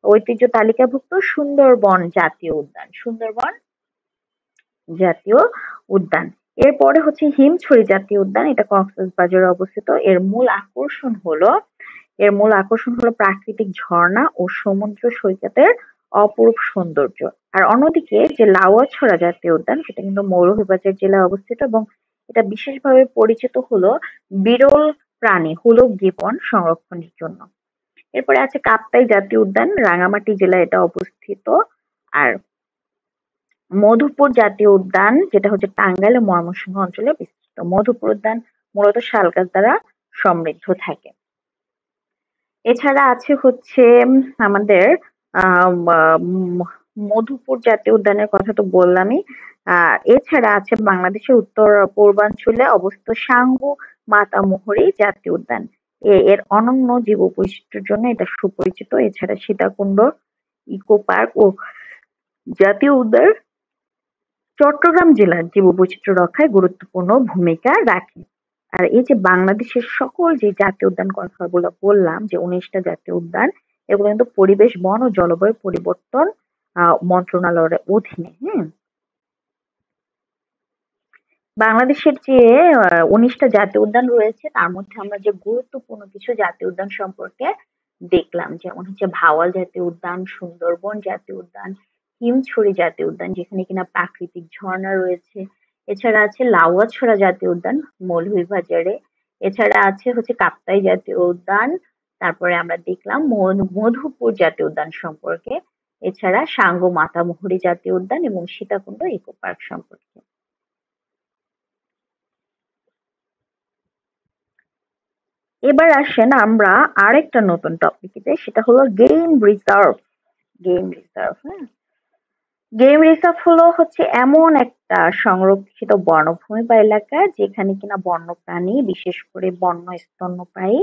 ঐতিহ্য তালিকাভুক্ত? সুন্দরবন জাতীয় উদ্যান, সুন্দরবন জাতীয় উদ্যান। এরপরে হচ্ছে হিমছড়ি জাতীয় উদ্যান, এটা কক্সবাজারে অবস্থিত। এর মূল আকর্ষণ হলো প্রাকৃতিক ঝর্ণা ও সমুদ্র সৈকতের অপরূপ সৌন্দর্য। আর অন্যদিকে যে লাউয়াছড়া জাতীয় উদ্যান সেটা কিন্তু মৌলভীবাজার জেলায় অবস্থিত, এবং এটা বিশেষভাবে পরিচিত হলো বিরল প্রাণী হুলক গিবন সংরক্ষণের জন্য। এরপরে আছে কাপ্তাই জাতীয় উদ্যান, রাঙামাটি জেলায় এটা অবস্থিত। আর মধুপুর জাতীয় উদ্যান যেটা হচ্ছে টাঙ্গাইল ও ময়মনসিংহ অঞ্চলে বিস্তৃত। মধুপুর উদ্যান মূলত শাল গাছ দ্বারা সমৃদ্ধ থাকে। এছাড়া আছে হচ্ছে আমাদের মধুপুর জাতীয় উদ্যানের কথা তো বললামই। এছাড়া আছে বাংলাদেশের উত্তর পূর্বাঞ্চলে অবস্থিত সাঙ্গু মাতামুহুরী জাতীয় উদ্যান। এর অনন্য জীববৈচিত্র্যের জন্য এটা সুপরিচিত। এছাড়া সীতাকুণ্ড, ইকো পার্ক ও জাতীয় উদ্যান চট্টগ্রাম জেলার জীববৈচিত্র্য রক্ষায় গুরুত্বপূর্ণ ভূমিকা রাখে। আর এই যে বাংলাদেশের সকল যে জাতীয় উদ্যান কথাগুলো বললাম যে ১৯টা জাতীয় উদ্যান, এগুলো কিন্তু পরিবেশ, বন ও জলবায়ু পরিবর্তন মন্ত্রণালয়ের অধীনে। হুম, বাংলাদেশের যে ১৯টা জাতীয় উদ্যান রয়েছে তার মধ্যে আমরা যে গুরুত্বপূর্ণ কিছু জাতীয় উদ্যান সম্পর্কে দেখলাম, যেমন হচ্ছে ভাওয়াল জাতীয় উদ্যান, সুন্দরবন জাতীয় উদ্যান, হিমছড়ি জাতীয় উদ্যান যেখানে কিনা প্রাকৃতিক ঝর্ণা রয়েছে। এছাড়া আছে লাউয়াছড়া জাতীয় উদ্যান মৌলভীবাজারে। এছাড়া আছে হচ্ছে কাপ্তাই জাতীয় উদ্যান। তারপরে আমরা দেখলাম মধুপুর জাতীয় উদ্যান সম্পর্কে। এছাড়া সাঙ্গু মাতামুহুরী জাতীয় উদ্যান এবং সীতাকুণ্ড ইকো পার্ক সম্পর্কে। এবার আসেন আমরা আরেকটা নতুন টপিকে, সেটা হলো গেম রিজার্ভ। গেম রিজার্ভ, হ্যাঁ, গেম রিজার্ভ হলো হচ্ছে এমন একটা সংরক্ষিত বনভূমি বা এলাকা যেখানে কিনা বন্যপ্রাণী, বিশেষ করে বন্য স্তন্যপায়ী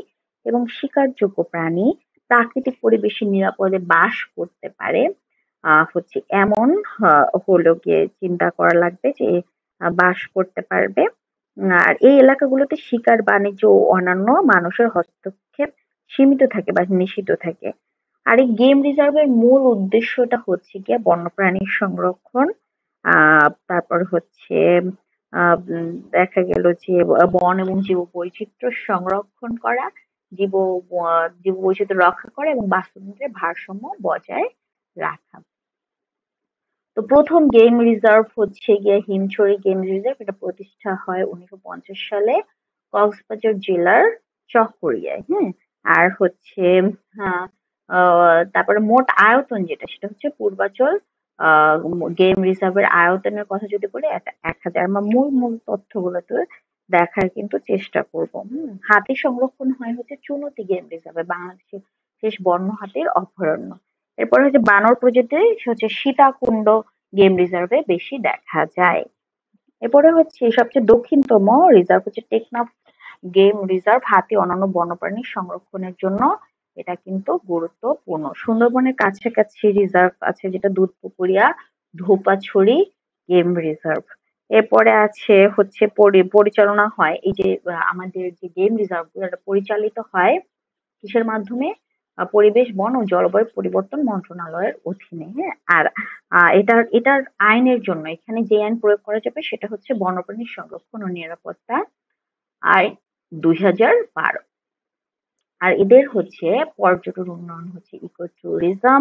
এবং শিকারযোগ্য প্রাণী প্রাকৃতিক পরিবেশে নিরাপদে বাস করতে পারে। হচ্ছে এমন হলো গিয়ে চিন্তা করা লাগবে যে বাস করতে পারবে। আর এই এলাকাগুলোতে শিকার, বাণিজ্য ও অন্যান্য মানুষের হস্তক্ষেপ সীমিত থাকে বা নিষিদ্ধ থাকে। আর এই গেম রিজার্ভের মূল উদ্দেশ্যটা হচ্ছে গিয়ে বন্যপ্রাণীর সংরক্ষণ, তারপর হচ্ছে দেখা গেল যে বন এবং জীববৈচিত্র্য সংরক্ষণ করা, জীব জীববৈচিত্র্য রক্ষা করা এবং বাস্তুতন্ত্রের ভারসাম্য বজায় রাখা। তো প্রথম গেম রিজার্ভ হচ্ছে গিয়ে হিমছড়ি গেম রিজার্ভ। এটা প্রতিষ্ঠা হয় ১৯৫০ সালে কক্সবাজার জেলার চকরিয়ায়। হ্যাঁ, আর হচ্ছে আহ, তারপরে মোট আয়তন যেটা সেটা হচ্ছে পূর্বাচল গেম রিজার্ভের আয়তনের কথা যদি বলি, এটা ১,০০০। আমরা মূল মূল তথ্যগুলো তো দেখার কিন্তু চেষ্টা করব। হাতি সংরক্ষণ হয় হচ্ছে চুনতি গেম রিজার্ভে, বাংলাদেশের শেষ বন্য হাতির অভয়ারণ্য। এরপরে হচ্ছে বানর প্রজাতি হচ্ছে সীতাকুণ্ড গেম রিজার্ভে বেশি দেখা যায়। এরপরে হচ্ছে সবচেয়ে দক্ষিণতম রিজার্ভ হচ্ছে টেকনাফ গেম রিজার্ভ, হাতি অন্যান্য বন্যপ্রাণী সংরক্ষণের জন্য এটা কিন্তু গুরুত্বপূর্ণ। সুন্দরবনের কাছাকাছি রিজার্ভ আছে যেটা দুধপুকুরিয়া ধোপাছড়ি গেম রিজার্ভ। এরপরে আছে হচ্ছে পরিচালনা হয় এই যে আমাদের যে গেম রিজার্ভ গুলো পরিচালিত হয় কিসের মাধ্যমে? পরিবেশ, বন ও জলবায়ু পরিবর্তন মন্ত্রণালয়ের অধীনে। হ্যাঁ, আর এটার আইনের জন্য এখানে যে আইন প্রয়োগ করা যাবে সেটা হচ্ছে বন্যপ্রাণী সংরক্ষণ ও নিরাপত্তা আইন ২০১২। আর এদের হচ্ছে পর্যটন উন্নয়ন হচ্ছে ইকো ট্যুরিজম,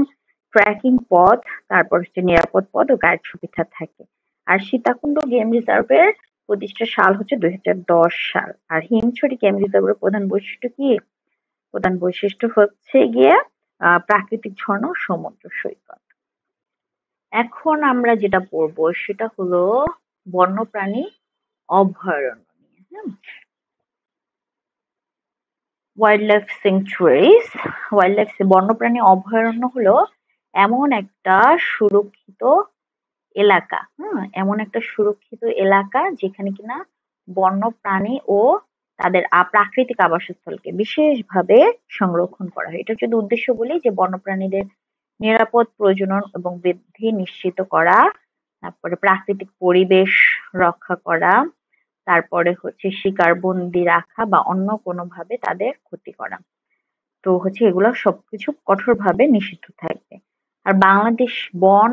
ট্রেকিং পথ, তারপর হচ্ছে নিরাপদ পথ ও গাইড সুবিধা থাকে। আর সীতাকুণ্ড গেম রিজার্ভের প্রতিষ্ঠার সাল হচ্ছে ২০১০ সাল। আর হিমছড়ি গেম রিজার্ভের প্রধান বৈশিষ্ট্য কি? প্রধান বৈশিষ্ট্য হচ্ছে গিয়ে প্রাকৃতিক ঝর্ণা ও সমুদ্র সৈকত। এখন আমরা যেটা পড়বো সেটা হলো বন্যপ্রাণী অভয়ারণ্য নিয়ে। হ্যাঁ, ওয়াইল্ড লাইফ স্যাংচুয়ারিজ। বন্যপ্রাণী অভয়ারণ্য হলো এমন একটা সুরক্ষিত এলাকা, এমন একটা সুরক্ষিত এলাকা যেখানে কিনা বন্যপ্রাণী ও তাদের প্রাকৃতিক আবাসস্থলকে বিশেষভাবে সংরক্ষণ করা হয়। এটার যদি উদ্দেশ্য বলি যে বন্যপ্রাণীদের নিরাপদ প্রজনন এবং বৃদ্ধি নিশ্চিত করা, তারপরে প্রাকৃতিক পরিবেশ রক্ষা করা, তারপরে হচ্ছে শিকার বন্দি রাখা বা অন্য কোনোভাবে তাদের ক্ষতি করা। তো হচ্ছে এগুলো সবকিছু কঠোরভাবে নিষিদ্ধ থাকবে। আর বাংলাদেশ বন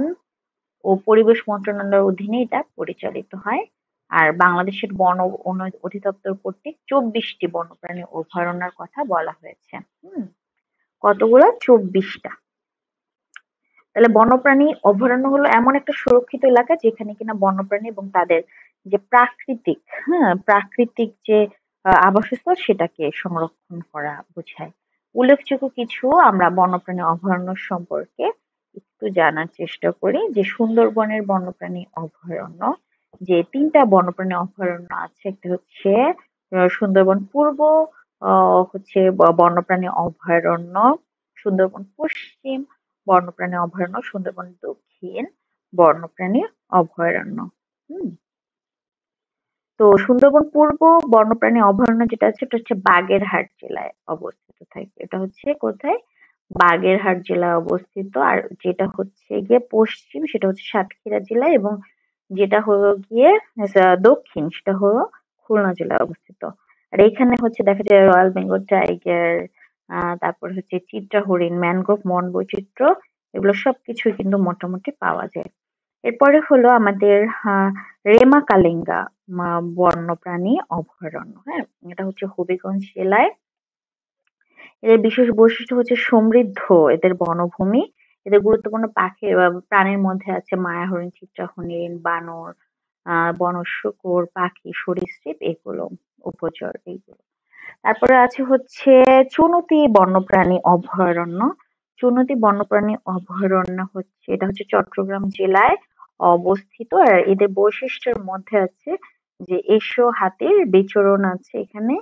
ও পরিবেশ মন্ত্রণালয়ের অধীনে এটা পরিচালিত হয়। আর বাংলাদেশের বন অধিদপ্তর কর্তৃক ২৪টি বন্যপ্রাণী অভয়ারণ্যের কথা বলা হয়েছে। কতগুলো? ২৪টা। তাহলে বন্যপ্রাণী অভয়ারণ্য হলো এমন একটা সুরক্ষিত এলাকা যেখানে কিনা বন্যপ্রাণী এবং তাদের যে প্রাকৃতিক যে আবাসস্থল সেটাকে সংরক্ষণ করা বোঝায়। উল্লেখযোগ্য কিছু আমরা বন্যপ্রাণী অভয়ারণ্য সম্পর্কে একটু জানার চেষ্টা করি। যে সুন্দরবনের বন্যপ্রাণী অভয়ারণ্য, যে ৩টা বন্যপ্রাণী অভয়ারণ্য আছে, একটা হচ্ছে সুন্দরবন পূর্ব হচ্ছে বন্যপ্রাণী অভয়ারণ্য, সুন্দরবন পশ্চিম বন্যপ্রাণী অভয়ারণ্য, সুন্দরবন দক্ষিণ বন্যপ্রাণী অভয়ারণ্য। হুম, তো সুন্দরবন পূর্ব বন্যপ্রাণী অভয়ারণ্য যেটা আছে এটা হচ্ছে বাগেরহাট জেলায় অবস্থিত থাকে। এটা হচ্ছে কোথায়? বাগেরহাট জেলায় অবস্থিত। আর যেটা হচ্ছে গিয়ে পশ্চিম সেটা হচ্ছে সাতক্ষীরা জেলায়, এবং যেটা হলো গিয়ে দক্ষিণ সেটা হলো খুলনা জেলায় অবস্থিত। আর এখানে হচ্ছে দেখা যায় রয়্যাল বেঙ্গল টাইগার, তারপর হচ্ছে চিত্রা হরিণ, ম্যানগ্রোভ বন বৈচিত্র্য, এগুলো সবকিছুই কিন্তু মোটামুটি পাওয়া যায়। এরপরে হলো আমাদের রেমা কালেঙ্গা বন্যপ্রাণী অভয়ারণ্য। হ্যাঁ, এটা হচ্ছে হবিগঞ্জ জেলায়। এদের বিশেষ বৈশিষ্ট্য হচ্ছে সমৃদ্ধ এদের বনভূমি। এদের গুরুত্বপূর্ণ পাখি প্রাণীর মধ্যে আছে মায়া হরিণ, চিত্রা হরিণ, বানর, বন শূকর, পাখি, সরীসৃপ, এগুলো উভচর এইগুলো। তারপরে আছে হচ্ছে চুনতি বন্যপ্রাণী অভয়ারণ্য। চুনতি বন্যপ্রাণী অভয়ারণ্য হচ্ছে, এটা হচ্ছে চট্টগ্রাম জেলায় অবস্থিত। আর এদের বৈশিষ্ট্যের মধ্যে আছে যে এশীয় হাতির বিচরণ আছে এখানে।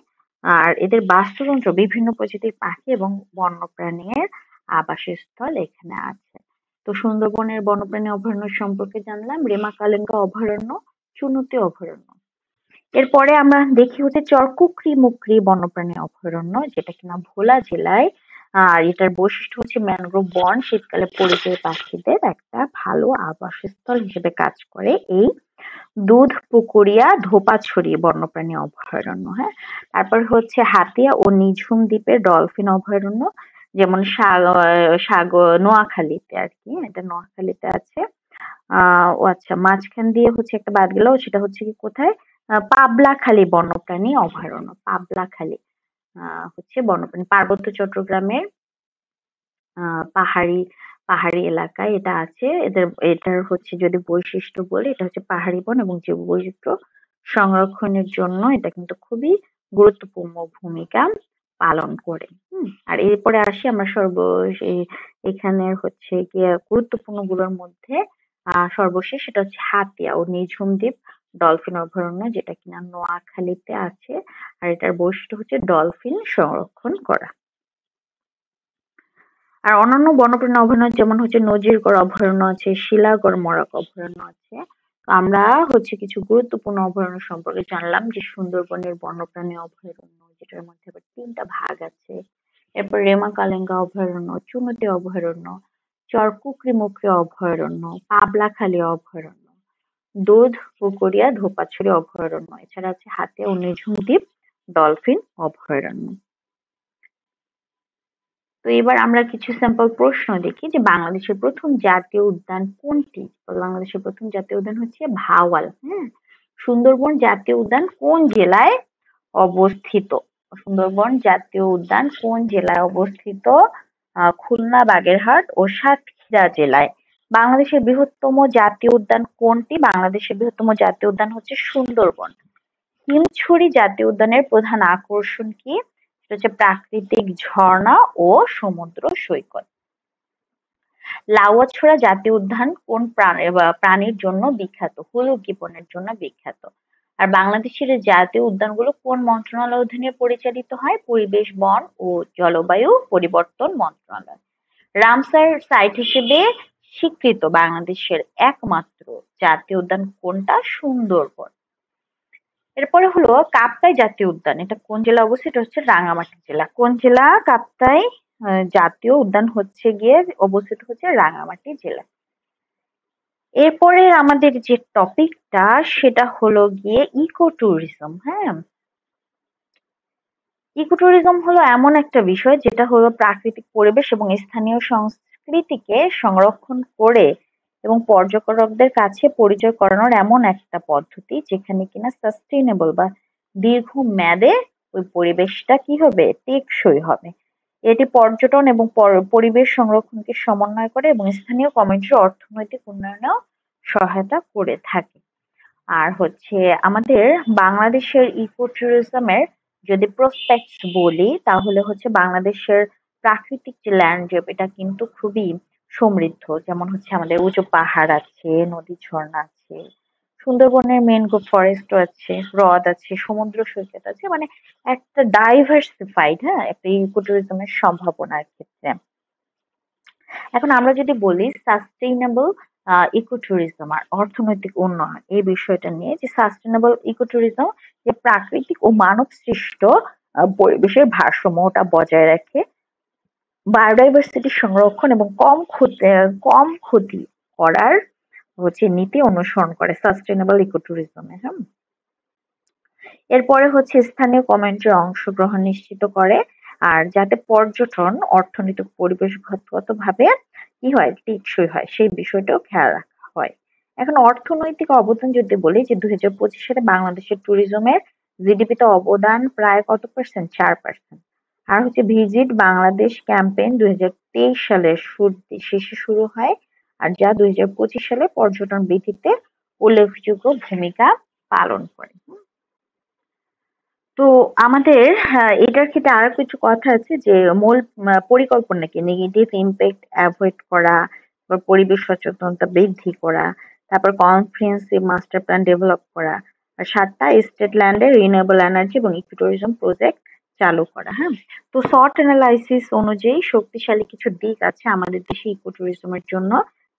আর এদের বাস্তুতন্ত্র বিভিন্ন প্রজাতির পাখি এবং বন্যপ্রাণীর আবাসস্থল এখানে আছে। তো সুন্দরবনের বন্যপ্রাণী অভয়ারণ্য সম্পর্কে জানলাম, রেমা কালেঙ্গা অভয়ারণ্য, চুনতি অভয়ারণ্য। এরপরে আমরা দেখি হচ্ছে চরকুকরি মুকরি বন্যপ্রাণী অভয়ারণ্য, যেটা কিনা ভোলা জেলায়। আর এটার বৈশিষ্ট্য হচ্ছে ম্যানগ্রোভ বন শীতকালে পরিযায়ী পাখিদের একটা ভালো আবাসস্থল হিসেবে কাজ করে এই দুধপুকুরিয়া ধোপাছড়ি বন্যপ্রাণী অভয়ারণ্য। হ্যাঁ, তারপর হচ্ছে হাতিয়া ও নিঝুম দ্বীপের ডলফিন অভয়ারণ্য, যেমন নোয়াখালীতে আর কি, এটা নোয়াখালীতে আছে। ও আচ্ছা, মাঝখান দিয়ে হচ্ছে একটা বাদ গেল, সেটা হচ্ছে কি কোথায়, পাবলাখালী বন্যপ্রাণী অভয়ারণ্য। পাবলাখালী হচ্ছে বন্যপ্রাণী পার্বত্য চট্টগ্রামের পাহাড়ি পাহাড়ি এলাকায় এটা আছে। এটার হচ্ছে যদি বৈশিষ্ট্য বলি, এটা হচ্ছে পাহাড়ি বন এবং জীববৈচিত্র্য সংরক্ষণের জন্য এটা কিন্তু খুবই গুরুত্বপূর্ণ ভূমিকা পালন করে। আর এরপরে আসি আমরা এখানের হচ্ছে গিয়ে গুরুত্বপূর্ণ গুলোর মধ্যে সর্বশেষ সেটা হচ্ছে হাতিয়া ও নিঝুম দ্বীপ ডলফিন অভয়ারণ্য, যেটা কিনা নোয়াখালীতে আছে। আর এটার বৈশিষ্ট্য হচ্ছে ডলফিন সংরক্ষণ করা। আর অন্যান্য বন্যপ্রাণী অভয়ারণ্য যেমন হচ্ছে নজিরগড় অভয়ারণ্য আছে, শিলাগড় মরাক অভয়ারণ্য আছে। তো আমরা হচ্ছে কিছু গুরুত্বপূর্ণ অভয়ারণ্য সম্পর্কে জানলাম, যে সুন্দরবনের বন্যপ্রাণী অভয়ারণ্য, যেটার মধ্যে আবার ৩টা ভাগ আছে। এরপর রেমা কালেঙ্গা অভয়ারণ্য, চুনতি অভয়ারণ্য, চরকুকরি মুকরি অভয়ারণ্য, পাবলাখালী অভয়ারণ্য, দুধপুকুরিয়া ধোপাছড়ি অভয়ারণ্য, এছাড়া আছে হাতিয়া ও নিঝুম দ্বীপ ডলফিন অভয়ারণ্য। তো এবার আমরা কিছু স্যাম্পল প্রশ্ন দেখি, যে বাংলাদেশের প্রথম জাতীয় উদ্যান কোনটি? বাংলাদেশের প্রথম জাতীয় উদ্যান হচ্ছে ভাওয়াল। হ্যাঁ, সুন্দরবন জাতীয় উদ্যান কোন জেলায় অবস্থিত? সুন্দরবন জাতীয় উদ্যান কোন জেলায় অবস্থিত? খুলনা, বাগেরহাট ও সাতক্ষীরা জেলায়। বাংলাদেশের বৃহত্তম জাতীয় উদ্যান কোনটি? বাংলাদেশের বৃহত্তম জাতীয় উদ্যান হচ্ছে সুন্দরবন। হিমছড়ি জাতীয় উদ্যানের প্রধান আকর্ষণ কি? সেটা হচ্ছে প্রাকৃতিক ঝর্ণা ও সমুদ্র সৈকত। লাউয়াছড়া জাতীয় উদ্যান কোন প্রাণীর জন্য বিখ্যাত? হলুদ গিবনের জন্য বিখ্যাত। আর বাংলাদেশের জাতীয় উদ্যানগুলো কোন মন্ত্রণালয়ের অধীনে পরিচালিত হয়? পরিবেশ, বন ও জলবায়ু পরিবর্তন মন্ত্রণালয়। রামসার সাইট হিসেবে স্বীকৃত বাংলাদেশের একমাত্র জাতীয় উদ্যান কোনটা? সুন্দরবন। এরপরে হলো কাপ্তাই জাতীয় উদ্যান, এটা কোন জেলা অবস্থিত? হচ্ছে রাঙ্গামাটি জেলা। কোন জেলা? কাপ্তাই জাতীয় উদ্যান হচ্ছে গিয়ে অবস্থিত হচ্ছে রাঙ্গামাটি জেলা। এরপরে আমাদের যে টপিকটা সেটা হলো গিয়ে ইকো ট্যুরিজম। হ্যাঁ, ইকো ট্যুরিজম হলো এমন একটা বিষয় যেটা হলো প্রাকৃতিক পরিবেশ এবং স্থানীয় সংস্কৃতিকে সংরক্ষণ করে এবং পর্যটকদের কাছে পরিচয় করানোর এমন একটা পদ্ধতি, যেখানে কিনা সাস্টেইনেবল বা দীর্ঘমেয়াদে ওই পরিবেশটা কি হবে? টেকসই হবে। এটি পর্যটন এবং পরিবেশ সংরক্ষণকে সমন্বয় করে এবং স্থানীয় কমিউনিটির অর্থনৈতিক উন্নয়নেও সহায়তা করে থাকে। আর হচ্ছে আমাদের বাংলাদেশের ইকো ট্যুরিজমের যদি প্রসপেক্টস বলি, তাহলে হচ্ছে বাংলাদেশের প্রাকৃতিক যে ল্যান্ডস্কেপ এটা কিন্তু খুবই সমৃদ্ধ। যেমন হচ্ছে আমাদের উঁচু পাহাড় আছে, নদী ঝর্ণা আছে, সুন্দরবনের ম্যানগ্রোভ ফরেস্টও আছে, হ্রদ আছে, সমুদ্র সৈকত আছে, মানে একটা ডাইভার্সিফাইড, হ্যাঁ, একটা ইকো ট্যুরিজমের সম্ভাবনার ক্ষেত্রে। এখন আমরা যদি বলি সাস্টেইনেবল ইকো ট্যুরিজম আর অর্থনৈতিক উন্নয়ন, এই বিষয়টা নিয়ে, যে সাস্টেইনেবল ইকো ট্যুরিজম যে প্রাকৃতিক ও মানব সৃষ্ট পরিবেশের ভারসাম্যটা বজায় রাখে বায়োডাইভার্সিটি সংরক্ষণ এবং কম ক্ষতি করার নীতি অনুসরণ করে সাস্টেনেবল ইকোট্যুরিজমে। হ্যাঁ, এরপরে স্থানীয় কমিউনিটির অংশগ্রহণ নিশ্চিত করে, আর যাতে পর্যটন অর্থনৈতিক পরিবেশগত ভাবে কি হয়, টেকসই হয়, সেই বিষয়টাও খেয়াল রাখা হয়। এখন অর্থনৈতিক অবদান যদি বলি, যে 2025 সালে বাংলাদেশের ট্যুরিজমের জিডিপিতে অবদান প্রায় কত পার্সেন্ট? 4%। আর ভিজিট বাংলাদেশ ক্যাম্পেইন 2023 সালের শেষে শুরু হয়, আর যা 2025 সালে পর্যটন বৃদ্ধিতে উল্লেখযোগ্য ভূমিকা পালন করে। তো আমাদের এটার ক্ষেত্রে আরো কিছু কথা আছে, যে মূল পরিকল্পনাকে নেগেটিভ ইমপ্যাক্ট অ্যাভয়েড করা, তারপর পরিবেশ সচেতনতা বৃদ্ধি করা, তারপর কনফারেন্সিভ মাস্টার প্ল্যান ডেভেলপ করা, আর 7টা স্টেট ল্যান্ডে রিনিউয়েবল এনার্জি এবং ইকোট্যুরিজম প্রজেক্ট চালু করা। হ্যাঁ, তো শর্ট অ্যানালাইসিস অনুযায়ী শক্তিশালী কিছু দিক আছে আমাদের দেশে ইকোট্যুরিজমের জন্য,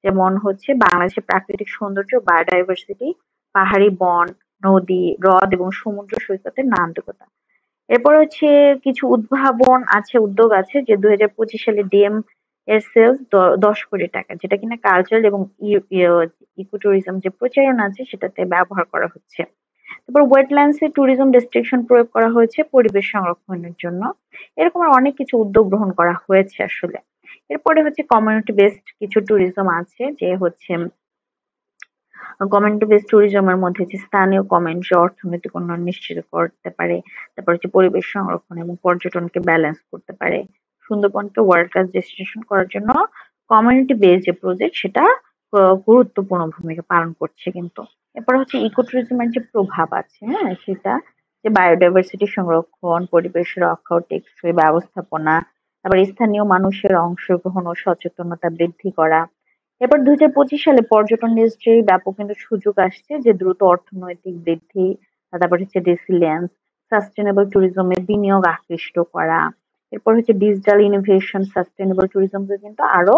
যেমন বাংলাদেশের প্রাকৃতিক সৌন্দর্য, বায়োডাইভার্সিটি, পাহাড়ি বন, নদী, হ্রদ এবং সমুদ্র সৈকতের নান্দনিকতা। এরপর কিছু উদ্ভাবন আছে, উদ্যোগ আছে, যে 2025 সালে ডিএম এর সেলস 10 কোটি টাকা, যেটা কিনা কালচারাল এবং ইকোট্যুরিজম যে প্রচারণা আছে সেটাতে ব্যবহার করা হচ্ছে। তারপর ওয়েটল্যান্ডস এ ট্যুরিজম রেস্ট্রিকশন প্রয়োগ করা হয়েছে পরিবেশ সংরক্ষণের জন্য। এরকম অনেক কিছু উদ্যোগ গ্রহণ করা হয়েছে আসলে। এরপরে কমিউনিটি বেসড কিছু ট্যুরিজম আছে, যে কমিউনিটি বেসড ট্যুরিজমের মধ্যে যে স্থানীয় কমিউনিটি অর্থনৈতিক উন্নয়ন নিশ্চিত করতে পারে, তারপর পরিবেশ সংরক্ষণ এবং পর্যটনকে ব্যালেন্স করতে পারে। সুন্দরবনকে ওয়ার্ল্ড ক্লাস ডেস্টিনেশন করার জন্য কমিউনিটি বেসড যে প্রজেক্ট, সেটা গুরুত্বপূর্ণ ভূমিকা পালন করছে কিন্তু। এরপর ইকো ট্যুরিজমের যে প্রভাব আছে, হ্যাঁ, সেটা যে বায়োডাইভার্সিটি সংরক্ষণ, পরিবেশ রক্ষা ও টেকসই ব্যবস্থাপনা, তারপর স্থানীয় মানুষের অংশগ্রহণ ও সচেতনতা বৃদ্ধি করা। এরপর 2025 সালে পর্যটন ইন্ডাস্ট্রি ব্যাপক কিন্তু সুযোগ আসছে, যে দ্রুত অর্থনৈতিক বৃদ্ধি, তারপর রেসিলিয়েন্স, সাস্টেনেবল ট্যুরিজমে বিনিয়োগ আকৃষ্ট করা। এরপর ডিজিটাল ইনোভেশন সাস্টেনেবল ট্যুরিজমকে কিন্তু আরো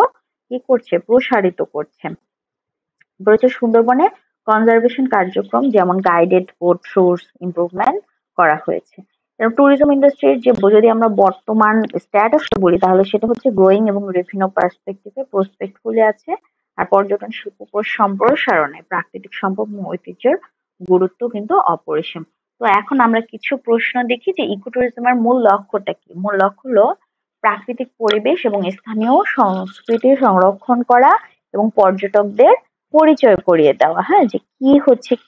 কি করছে, প্রসারিত করছে। এরপর সুন্দরবনে কনজারভেশন কার্যক্রম, যেমন গাইডেড বোট ট্যুরস ইমপ্রুভমেন্ট করা হয়েছে। এবং ট্যুরিজম ইন্ডাস্ট্রির যে যদি আমরা বর্তমান স্ট্যাটাসটা বলি, তাহলে সেটা গ্রোয়িং এবং রেভিনিউ পার্সপেক্টিভে প্রসপেক্টফুলি আছে। আর পর্যটন শিল্প সম্প্রসারণে প্রাকৃতিক সম্পদ এবং ঐতিহ্যের গুরুত্ব কিন্তু অপরিসীম। তো এখন আমরা কিছু প্রশ্ন দেখি, যে ইকো ট্যুরিজমের মূল লক্ষ্যটা কি? মূল লক্ষ্য হলো প্রাকৃতিক পরিবেশ এবং স্থানীয় সংস্কৃতি সংরক্ষণ করা এবং পর্যটকদের পরিচয় করিয়ে দেওয়া, হ্যাঁ, যে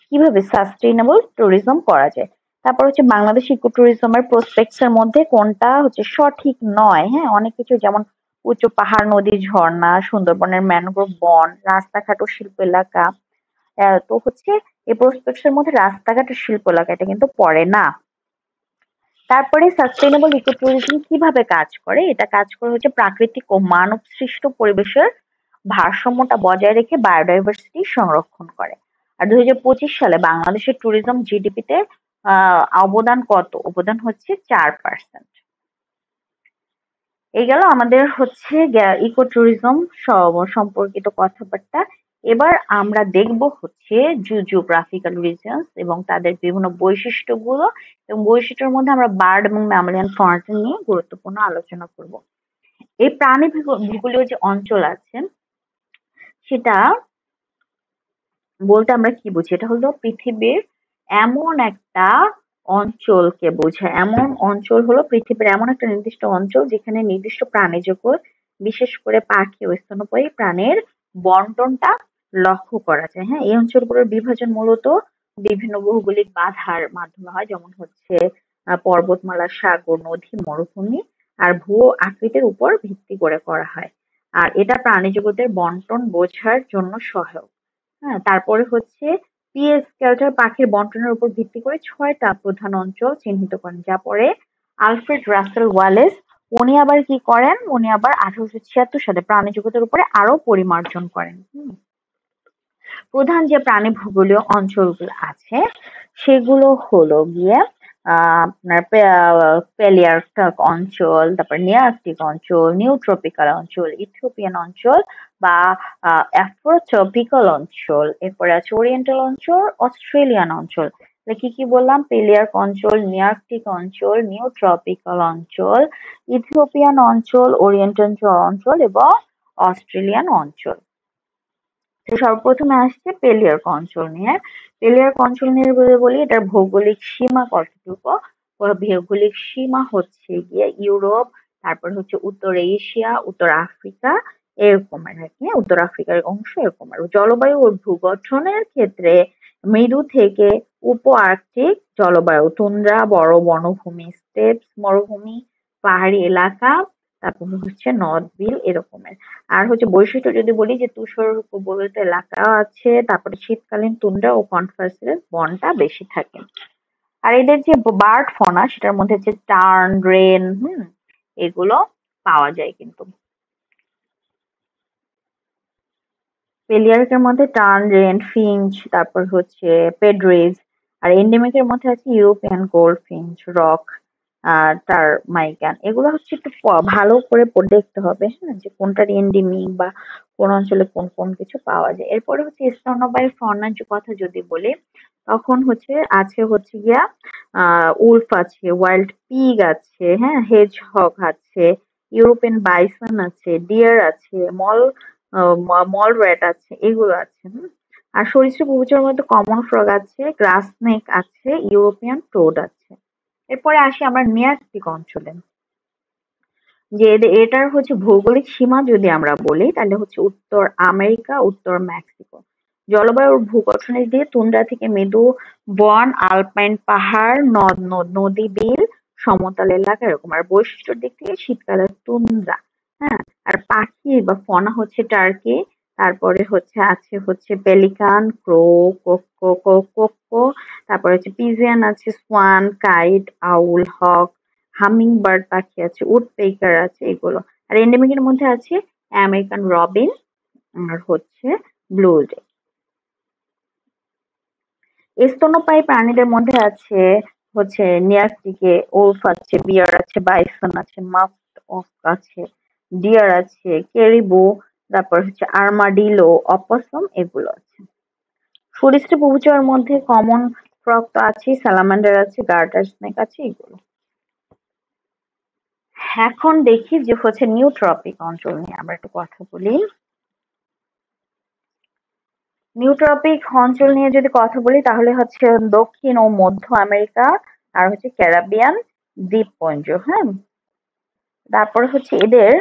কিভাবে সাস্টেইনেবল ট্যুরিজম করা যায়। তারপর বাংলাদেশ ইকো ট্যুরিজমের প্রসপেক্টস এর মধ্যে কোনটা সঠিক নয়। হ্যাঁ, অনেক কিছু, যেমন উঁচু পাহাড়, নদী, ঝর্ণা, সুন্দরবনের ম্যানগ্রোভ বন, রাস্তাঘাট ও শিল্প এলাকা। তো এই প্রসপেক্টস এর মধ্যে রাস্তাঘাট ও শিল্প এলাকা এটা কিন্তু পড়ে না। তারপরে সাস্টেইনেবল ইকো ট্যুরিজম কিভাবে কাজ করে? এটা কাজ করে প্রাকৃতিক ও মানব সৃষ্ট পরিবেশের ভারসাম্যটা বজায় রেখে বায়োডাইভার্সিটি সংরক্ষণ করে। আর 2025 সালে বাংলাদেশের ট্যুরিজম জিডিপিতে অবদান কত? অবদান 4%। এই গেল আমাদের ইকো ট্যুরিজম সম্পর্কিত কথাবার্তা। এবার আমরা দেখব জিওগ্রাফিক্যাল রিজনস এবং তাদের বিভিন্ন বৈশিষ্ট্যগুলো, এবং বৈশিষ্ট্যের মধ্যে আমরা বার্ড এবং ম্যামালিয়ান ফন্ট নিয়ে গুরুত্বপূর্ণ আলোচনা করব। এই প্রাণী ভূগোলীয় যে অঞ্চল আছে, সেটা বলতে আমরা কি বুঝি? এটা হলো পৃথিবীর এমন একটা অঞ্চলকে বোঝায়। এমন অঞ্চল হলো পৃথিবীর এমন একটা নির্দিষ্ট অঞ্চল, যেখানে নির্দিষ্ট প্রাণী জগৎ, বিশেষ করে পাখি ও স্তন্যপায়ী প্রাণীর বন্টনটা লক্ষ্য করা যায়। হ্যাঁ, এই অঞ্চলগুলোর বিভাজন মূলত বিভিন্ন ভৌগোলিক বাধার মাধ্যমে হয়, যেমন পর্বতমালা, সাগর, নদী, মরুভূমি আর ভূ আকৃতির উপর ভিত্তি করে করা হয়। আর এটা প্রাণী জগতের বন্টন বোঝার জন্য সহায়ক। হ্যাঁ, তারপরে পিএস স্কেলটার পাখির বন্টনের উপর ভিত্তি করে 6টা প্রধান অঞ্চল চিহ্নিত করেন, যা পরে আলফ্রেড রাসেল ওয়ালেস উনি আবার কি করেন? উনি আবার 1876 সালে প্রাণী জগতের উপরে আরো পরিমার্জন করেন। প্রধান যে প্রাণী ভূগোলীয় অঞ্চলগুলো আছে, সেগুলো হলো গিয়ে আপনার প্যালিয়ার্কটিক অঞ্চল, তারপর নেআর্কটিক অঞ্চল, নিউট্রপিক্যাল অঞ্চল, ইথিওপিয়ান অঞ্চল বা অ্যাফ্রোট্রপিক্যাল অঞ্চল, এরপরে আছে ওরিয়েন্টাল অঞ্চল, অস্ট্রেলিয়ান অঞ্চল। কি কি বললাম? পেলিয়ার্ক অঞ্চল, নিয়ার্কটিক অঞ্চল, নিউ ট্রপিক্যাল অঞ্চল, ইথিওপিয়ান অঞ্চল, ওরিয়েন্টাল অঞ্চল এবং অস্ট্রেলিয়ান অঞ্চল। তো সর্বপ্রথমে আসছে পেলিয়ার্ক অঞ্চল নিয়ে। পেলিয়ার্ক অঞ্চল নিয়ে যদি বলি, এটার ভৌগোলিক সীমা কতটুকু? ভৌগোলিক সীমা হচ্ছে গিয়ে ইউরোপ, তারপর হচ্ছে উত্তর এশিয়া, উত্তর আফ্রিকা, এরকমের আর কি, উত্তর আফ্রিকার অংশ এরকম। আর জলবায়ু ও ভূগঠনের ক্ষেত্রে মৃদু থেকে উপ আর্কটিক জলবায়ু, তুন্দ্রা, বড় বনভূমি, স্টেপস মরুভূমি, পাহাড়ি এলাকা, তারপর হচ্ছে নর্থ বিল এরকমের। আর হচ্ছে বৈশিষ্ট্য যদি বলি, যে ধূসর উপবলিত এলাকা আছে, তারপরে শীতকালীন তুন্দ্রা ও কনফারেন্সের বনটা বেশি থাকে। আর এদের যে বার্ড ফনা, সেটার মধ্যে হচ্ছে টার্ন, রেন, এগুলো পাওয়া যায় কিন্তু। পেলিয়ার্কের মধ্যে টার্ন, রেন, ফিঞ্চ, তারপর হচ্ছে পেড্রিজ। আর এন্ডেমিকের মধ্যে আছে ইউরোপিয়ান গোল্ড ফিঞ্চ, রক, টারমাইকান। এগুলো হচ্ছে একটু ভালো করে দেখতে হবে, হ্যাঁ, যে কোনটার এন্ডেমিক বা কোন অঞ্চলে কোন কোন কিছু পাওয়া যায়। এরপরে হচ্ছে স্তন্যপায়ী ফনার কথা যদি বলি, তখন হচ্ছে আছে হচ্ছে গিয়া উলফ আছে, ওয়াইল্ড পিগ আছে, হ্যাঁ, হেজ হগ আছে, ইউরোপিয়ান বাইসন আছে, ডিয়ার আছে, মল রেট আছে, এগুলো আছে। আর সরীসৃপ উভচরের মধ্যে কমন ফ্রগ আছে, গ্রাস স্নেক আছে, ইউরোপিয়ান টোড আছে। এরপরে আসি আমরা নেআর্কটিক অঞ্চলে। যে এটার হচ্ছে ভৌগোলিক সীমা যদি আমরা বলি, তাহলে হচ্ছে উত্তর আমেরিকা, উত্তর মেক্সিকো। জলবায়ু ও ভূগঠনের দিয়ে তুন্দ্রা থেকে মৃদু বন, আলপাইন পাহাড়, নদ নদী, বিল, সমতল এলাকা এরকম। আর বৈশিষ্ট্যের দিক থেকে শীতকালের তুন্দ্রা, হ্যাঁ। আর পাখি বা ফনা হচ্ছে টার্কি, তারপরে হচ্ছে পেলিকান, ক্রো, কোকো, তারপরে হচ্ছে পিজিয়ান আছে, সোয়ান, কাইট, আউল, হক, হামিং বার্ড পাখি আছে, উড পেকার আছে, এগুলো। আর এন্ডেমিকের মধ্যে আছে আমেরিকান রবিন, আর হচ্ছে ব্লু জে। স্তন্যপায়ী প্রাণীদের মধ্যে আছে হচ্ছে নিয়ার্কটিকে উলফ আছে, বিয়ার আছে, বাইসন আছে, মাস্ট অফ আছে, ডিয়ার আছে, কেরিবো, তারপর হচ্ছে আর্মাডিলো, অপসম, এগুলো আছে। সরীসৃপ উভচরের মধ্যে কমন ফ্রগ তো আছে, স্যালামান্ডার আছে, গার্টার স্নেক আছে, এগুলো। এখন দেখি যে হচ্ছে নিউ ট্রপিক অঞ্চল নিয়ে আমরা একটু কথা বলি। নিউ ট্রপিক অঞ্চল নিয়ে যদি কথা বলি, তাহলে হচ্ছে দক্ষিণ ও মধ্য আমেরিকা, আর হচ্ছে ক্যারিবিয়ান দ্বীপপুঞ্জ, হ্যাঁ। তারপরে হচ্ছে এদের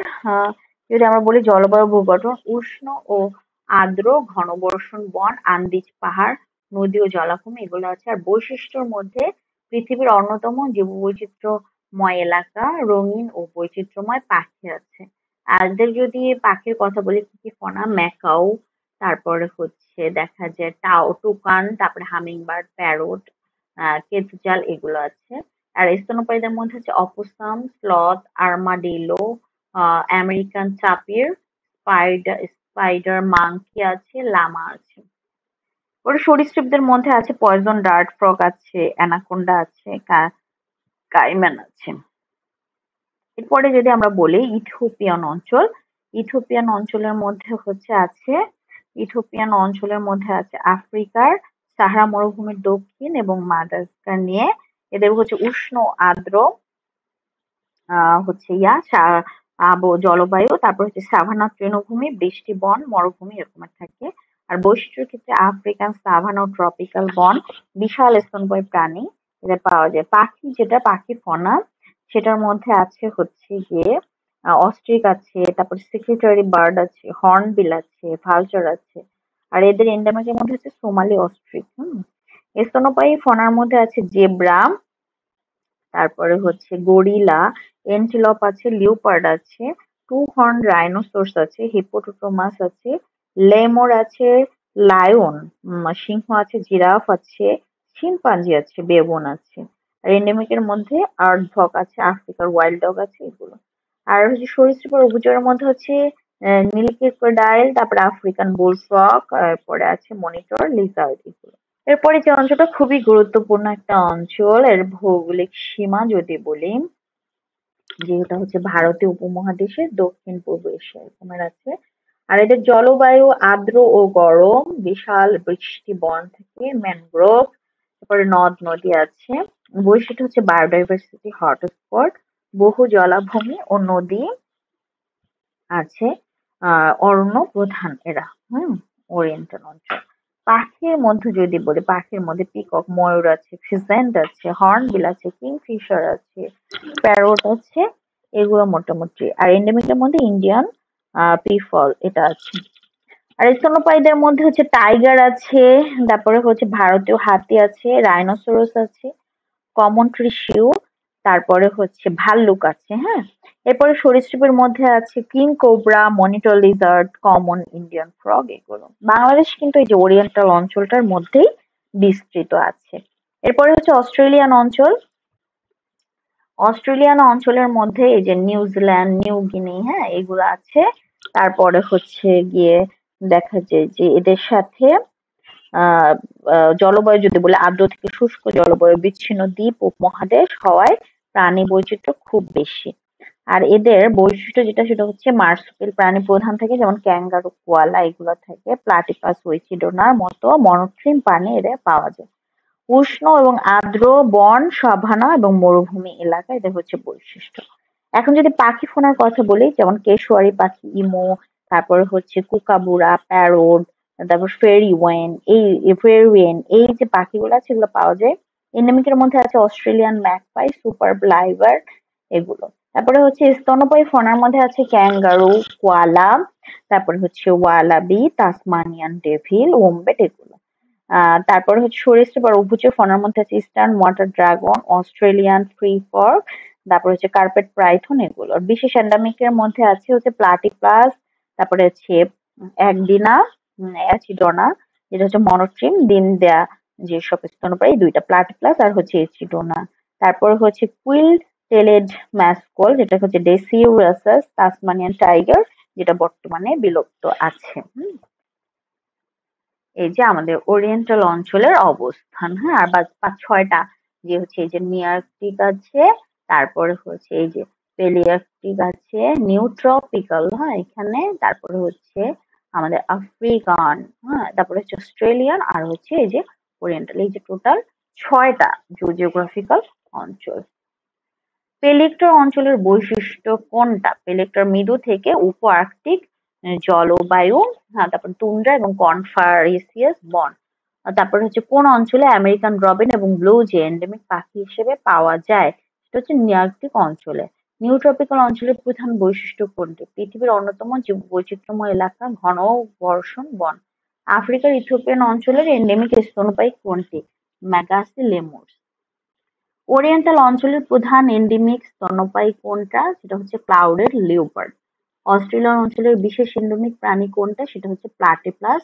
যদি আমরা বলি জলবায়ু ভূগঠন, উষ্ণ ও আর্দ্র ঘনবর্ষণ বন, আন্দিজ পাহাড়, নদী ও জলাভূমি, এগুলো আছে। আর বৈশিষ্ট্যর মধ্যে পৃথিবীর অন্যতম জীববৈচিত্র্যময় এলাকা, রঙিন ও বৈচিত্র্যময় পাখি আছে। আর এদের যদি পাখির কথা বলি, কি কি ফনা, ম্যাকাও, তারপরে হচ্ছে দেখা যায় টুকান, তারপরে হামিং বার্ড, প্যারট, কেচুচাল, এগুলো আছে। আর স্তন্যপায়ীদের মধ্যে হচ্ছে opossum, sloth, armadillo, American tapir, spider monkey আছে, লামা আছে। ওর সরীসৃপদের মধ্যে আছে পয়জন ডার্ট ফ্রগ আছে, অ্যানাকোন্ডা আছে, কাইম্যান আছে। এরপরে যদি আমরা বলি ইথিওপিয়ান অঞ্চল, ইথিওপিয়ান অঞ্চলের মধ্যে আফ্রিকার সাহারা মরুভূমির দক্ষিণ এবং মাদাগাস্কার নিয়ে। এদের হচ্ছে উষ্ণ আর্দ্র হচ্ছে জলবায়ু, তারপর হচ্ছে সাভানা তৃণভূমি, বৃষ্টি বন, মরুভূমি এরকমের থাকে। আর বৈশিষ্ট্যের ক্ষেত্রে আফ্রিকান সাভানা ও ট্রপিক্যাল বন, বিশাল স্তন্যপায়ী প্রাণী এদের পাওয়া যায়। পাখি ফনা, সেটার মধ্যে আছে হচ্ছে গিয়ে অস্ট্রিক আছে, তারপর সেক্রেটারি বার্ড আছে, হর্নবিল আছে, ভালচার আছে। আর এদের এন্ডেমিকের মধ্যে আছে সোমালি অস্ট্রিক। স্তন্যপায়ী ফনার মধ্যে আছে জেব্রা, তারপরে হচ্ছে গরিলা, এন্টিলপ আছে, লিওপার্ড আছে, টু হর্ন রাইনোসরস আছে, হিপোপোটামাস আছে, লেমুর আছে, লায়ন, সিংহ আছে, জিরাফ আছে, শিম্পাঞ্জি আছে, বেবুন আছে। আর এন্ডেমিকের মধ্যে আর্টভক আছে, আফ্রিকার ওয়াইল্ড ডগ আছে, এগুলো। আর হচ্ছে সরীসৃপ আর উভচরের মধ্যে হচ্ছে নীল ক্রোকোডাইল, তারপরে আফ্রিকান বুলফ্রগ, তারপরে আছে মনিটর লিজার্ড, এগুলো। এরপরে যে অঞ্চলটা খুবই গুরুত্বপূর্ণ একটা অঞ্চল, এর ভৌগোলিক সীমা যদি বলি, যেটা হচ্ছে ভারতীয় উপমহাদেশের দক্ষিণ পূর্ব এশিয়া এরকমের আছে। আর এদের জলবায়ু আর্দ্র ও গরম, বিশাল বৃষ্টি বন থেকে ম্যানগ্রোভ, তারপরে নদ নদী আছে। বৈশিষ্ট্য হচ্ছে বায়োডাইভার্সিটি হটস্পট, বহু জলাভূমি ও নদী আছে। অরণ্য প্রধান এরা। ওরিয়েন্টাল অঞ্চল। পাখির মধ্যে যদি বলি, পাখির মধ্যে পিকক, ময়ূর আছে, ফিজেন্ট আছে, হর্নবিল আছে, কিংফিশার আছে, প্যারট আছে, এগুলো মোটামুটি। আর এন্ডেমিকের মধ্যে ইন্ডিয়ান পিফল এটা আছে। আর স্তন্যপায়ীদের মধ্যে হচ্ছে টাইগার আছে, তারপরে হচ্ছে ভারতীয় হাতি আছে, রাইনোসরস আছে, কমন ট্রিসিউ, তারপরে হচ্ছে ভাল্লুক আছে। হ্যাঁ, এরপরে সরীসৃপের মধ্যে আছে king cobra, monitor Lizaad, common Indian frog, এগুলো। বাংলাদেশ কিন্তু এই যে ওরিয়েন্টাল অঞ্চলটার মধ্যেই বিস্তৃত আছে। এরপরে হচ্ছে অস্ট্রেলিয়ান অঞ্চল। অস্ট্রেলিয়ান অঞ্চলের মধ্যে এই যে নিউজিল্যান্ড, নিউ গিনি, হ্যাঁ, এগুলো আছে। তারপরে হচ্ছে গিয়ে দেখা যায় যে এদের সাথে আহ জলবায়ু যদি বলে, আর্দ্র থেকে শুষ্ক জলবায়ু, বিচ্ছিন্ন দ্বীপ উপমহাদেশ হওয়ায় প্রাণী বৈচিত্র্য খুব বেশি। আর এদের বৈশিষ্ট্য যেটা সেটা হচ্ছে মার্সুপিয়াল প্রাণী প্রধান থাকে, যেমন ক্যাঙ্গারু, কোয়ালা, এগুলো থেকে প্লাটিপাস, উইচিডোনার মতো মনোট্রিম প্রাণী এদের পাওয়া যায়। উষ্ণ এবং আর্দ্র বন, সাভানা এবং মরুভূমি এলাকা এদের হচ্ছে বৈশিষ্ট্য। এখন যদি পাখি ফোনার কথা বলি, যেমন কেশওয়ারি পাখি, ইমু, তারপরে হচ্ছে কুকাবুরা, প্যারোট, তারপর ফেরিওয়েন, এই যে পাখিগুলো আছে এগুলো পাওয়া যায়। এন্ডেমিকের মধ্যে আছে অস্ট্রেলিয়ান ম্যাকপাই, সুপার ব্লাইভার, এগুলো। তারপরে হচ্ছে স্তন্যপায়ী ফনার মধ্যে আছে ক্যাঙ্গারু, কোয়ালা, তারপরে হচ্ছে ওয়ালাবি, তাসমানিয়ান ডেভিল, ওম্বেট, এগুলো। তারপরে হচ্ছে সরীসৃপ আর উভচর ফনার মধ্যে আছে eastern water dragon, Australian free fork, তারপরে হচ্ছে কার্পেট পাইথন, এগুলো। আর বিশেষ এন্ডেমিকের মধ্যে আছে হচ্ছে প্লাটিপাস, তারপরে হচ্ছে একদিনা, অ্যাচিডোনা, যেটা হচ্ছে মনোট্রিম দিন দেয়া যেসব স্তন্যপায়ী, দুইটা প্লাটিপাস আর হচ্ছে এচিডোনা। তারপরে হচ্ছে কুইল টেলেড ম্যাসকল, যেটা হচ্ছে ডেসিউরাসাস, তাসমানিয়ান টাইগার, যেটা বর্তমানে বিলুপ্ত আছে। এই যে আমাদের ওরিয়েন্টাল অঞ্চলের অবস্থান। হ্যাঁ, আর পাঁচ ছয়টা যে হচ্ছে এই যে নিয়ার্কটিক আছে, তারপরে হচ্ছে এই যে পেলিয়ার্কটিক আছে, নিউট্রপিক্যাল, হ্যাঁ এখানে, তারপরে হচ্ছে আমাদের আফ্রিকান, হ্যাঁ, তারপরে হচ্ছে অস্ট্রেলিয়ান, আর হচ্ছে এই যে ওরিয়েন্টাল, এই যে টোটাল ছয়টা জিওগ্রাফিক্যাল অঞ্চল। পেলেক্টর অঞ্চলের বৈশিষ্ট্য কোনটা? পেলেক্টর মৃদু থেকে উপ আর্কটিক জলবায়ু, হ্যাঁ, তারপর তুন্ড্রা এবং কনফারেসিয়াস বন। তারপর হচ্ছে কোন অঞ্চলে আমেরিকান রবিন এবং ব্লু জে এন্ডেমিক পাখি হিসেবে পাওয়া যায়? সেটা হচ্ছে নিয়ার্কটিক অঞ্চলে। নিউট্রপিক্যাল অঞ্চলের প্রধান বৈশিষ্ট্য কোনটি? পৃথিবীর অন্যতম বৈচিত্র্যময় এলাকা, ঘন বর্ষণ বন। আফ্রিকার ইথিওপিয়ান অঞ্চলের এন্ডেমিক স্তন্যপায়ী কোনটি? ম্যাগাসি লেমুর। ওরিয়েন্টাল অঞ্চলের প্রধান এন্ডেমিক স্তন্যপায়ী কোনটা? সেটা হচ্ছে ক্লাউডেড লিওপার্ড। অস্ট্রেলিয়ান অঞ্চলের বিশেষ এন্ডেমিক প্রাণী কোনটা? সেটা হচ্ছে প্লাটিপাস।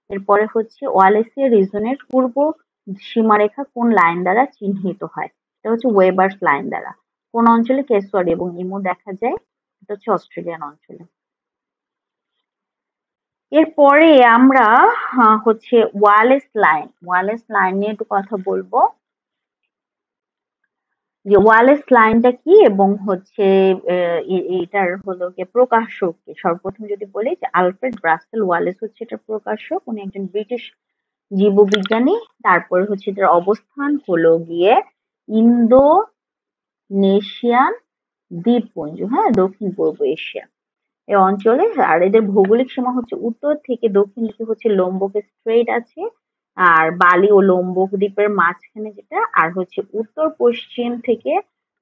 এরপরে হচ্ছে ওয়ালেসিয়া রিজনের পূর্ব সীমারেখা কোন লাইন দ্বারা চিহ্নিত হয়? এটা হচ্ছে ওয়েবার্স লাইন দ্বারা। কোন অঞ্চলে কেশওয়ারি এবং ইমু দেখা যায়? এটা হচ্ছে অস্ট্রেলিয়ান অঞ্চলে। এরপরে আমরা হচ্ছে ওয়ালেস লাইন নিয়ে একটু কথা বলবো, যে ওয়ালেস লাইনটা কি এবং হচ্ছে এটার হলো গিয়ে প্রকাশক কে। সর্বপ্রথম যদি বলি যে আলফ্রেড রাসেল ওয়ালেস হচ্ছে এটার প্রকাশক, উনি একজন ব্রিটিশ জীববিজ্ঞানী। তারপরে হচ্ছে এটার অবস্থান হলো গিয়ে ইন্দোনেশিয়ান দ্বীপপুঞ্জ, হ্যাঁ, দক্ষিণ পূর্ব এশিয়া এই অঞ্চলে। আর এদের ভৌগোলিক সীমা হচ্ছে উত্তর থেকে দক্ষিণ দিকে হচ্ছে লোমবক স্ট্রেইট আছে, আর বালি ও লোমবক দ্বীপের মাঝখানে যেটা, আর হচ্ছে উত্তর পশ্চিম থেকে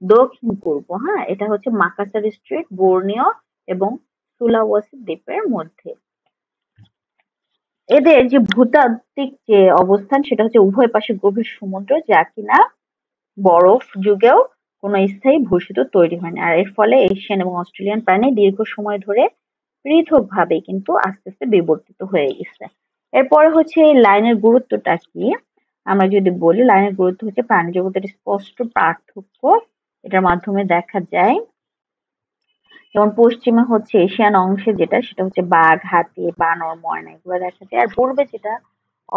দক্ষিণ পূর্ব, হ্যাঁ, এটা হচ্ছে মাকাসার স্ট্রেইট, বোর্নিও এবং সুলাওয়াসি দ্বীপের মধ্যে। এদের যে ভূতাত্ত্বিক যে অবস্থান সেটা হচ্ছে উভয় পাশে গভীর সমুদ্র, যা কিনা বরফ যুগেও কোনো স্থায়ী ভূস্রোত তৈরি হয়নি। আর এর ফলে এশিয়ান এবং অস্ট্রেলিয়ান প্রাণী দীর্ঘ সময় ধরে পৃথকভাবে কিন্তু আস্তে আস্তে বিবর্তিত হয়ে গেছে। এরপরে হচ্ছে এই লাইনের গুরুত্বটা কি? আমরা যদি বলি লাইনের গুরুত্ব হচ্ছে প্রাণী জগতের স্পষ্ট পার্থক্য এটার মাধ্যমে দেখা যায়। যেমন পশ্চিমে হচ্ছে এশিয়ান অংশে যেটা সেটা হচ্ছে বাঘ, হাতি, বানর, ময়না, এগুলো দেখা যায়। আর পূর্বে যেটা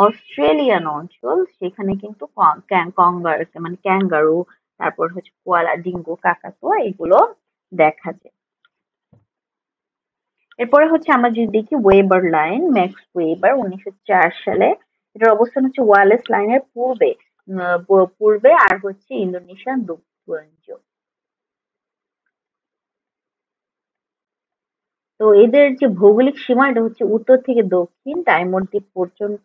অস্ট্রেলিয়ান অঞ্চল, সেখানে কিন্তু মানে ক্যাঙ্গারু, তারপর হচ্ছে কোয়ালা, ডিঙ্গো, কাকাতুয়া, এগুলো দেখা যায়। এরপরে হচ্ছে আমরা যদি দেখি ওয়েবার লাইন, ম্যাক্স ওয়েবার 1904 সালে, এটার অবস্থান হচ্ছে ওয়ালেস লাইনের পূর্বে পূর্বে আর হচ্ছে ইন্দোনেশিয়ান দ্বীপপুঞ্জ। তো এদের যে ভৌগোলিক সীমা এটা হচ্ছে উত্তর থেকে দক্ষিণ টাইমর দ্বীপ পর্যন্ত।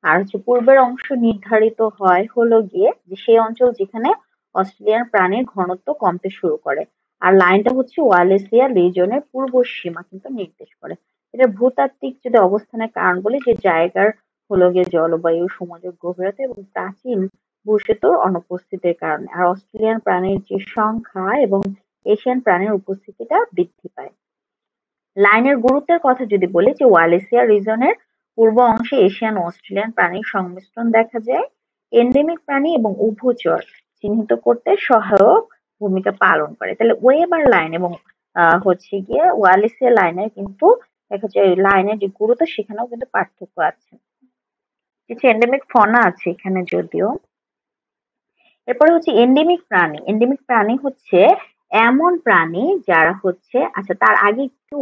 আর হচ্ছে পূর্বের অংশ নির্ধারিত হয় হলো গিয়ে যে সেই অঞ্চল যেখানে অস্ট্রেলিয়ান প্রাণীর ঘনত্ব কমতে শুরু করে। আর লাইনটা হচ্ছে ওয়ালেসিয়া রিজনের পূর্ব সীমা কিন্তু নির্দেশ করে। এটা ভূতাত্ত্বিক যদি অবস্থানের কারণ বলি যে জায়গার হলো গিয়ে জলবায়ু, সমুদ্রের গভীরতা এবং প্রাচীন ভূসেতুর অনুপস্থিতির কারণে। আর অস্ট্রেলিয়ান প্রাণীর যে সংখ্যা এবং এশিয়ান প্রাণীর উপস্থিতিটা বৃদ্ধি পায়। লাইনের গুরুত্বের কথা যদি বলি যে ওয়ালেসিয়া রিজনের পূর্ব অংশে এশিয়ান ও অস্ট্রেলিয়ান প্রাণীর সংমিশ্রণ দেখা যায়। এন্ডেমিক প্রাণী এবং উভচর চিহ্নিত করতে সহায়ক ভূমিকা পালন করে। তাহলে ওয়েবার লাইন এবং হচ্ছে গিয়ে ওয়ালেসিয়া লাইনের কিন্তু দেখা যায় লাইনের যে গুরুত্ব সেখানেও কিন্তু পার্থক্য আছে। কিছু এন্ডেমিক ফনা আছে এখানে যদিও। এরপরে হচ্ছে এন্ডেমিক প্রাণী। এন্ডেমিক প্রাণী হচ্ছে এমন প্রাণী যারা হচ্ছে আচ্ছা তার আগে একটু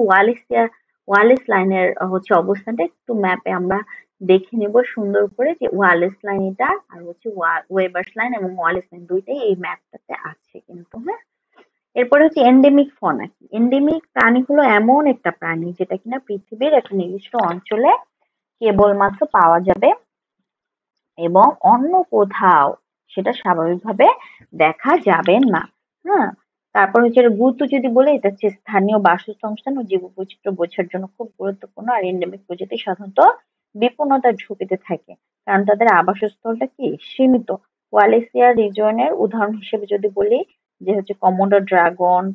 ওয়ালেস লাইনের হচ্ছে অবস্থানটা একটু ম্যাপে আমরা দেখে নেব সুন্দর করে যে ওয়ালেস লাইন এটা আর হচ্ছে ওয়েবার্স লাইন এবং ওয়ালেস লাইন দুইটাই এই ম্যাপটাতে আছে কিন্তু হ্যাঁ। এরপরে হচ্ছে এন্ডেমিক ফনা কি? এন্ডেমিক প্রাণী হলো এমন একটা প্রাণী যেটা কিনা পৃথিবীর একটা নির্দিষ্ট অঞ্চলে কেবলমাত্র পাওয়া যাবে এবং অন্য কোথাও সেটা স্বাভাবিকভাবে দেখা যাবে না। হ্যাঁ? তারপর হচ্ছে এর গুরুত্ব যদি বলি এটা হচ্ছে স্থানীয় বাসস্থান ও জীববৈচিত্র্য বোঝার জন্য খুব গুরুত্বপূর্ণ। আর এন্ডেমিক প্রজাতি সাধারণত বিপন্নতার ঝুঁকিতে থাকে কারণ তাদের আবাসস্থলটা কি সীমিত। ওয়ালেসিয়া রিজনের উদাহরণ হিসেবে যদি বলি যে হচ্ছে কমোডো ড্রাগন,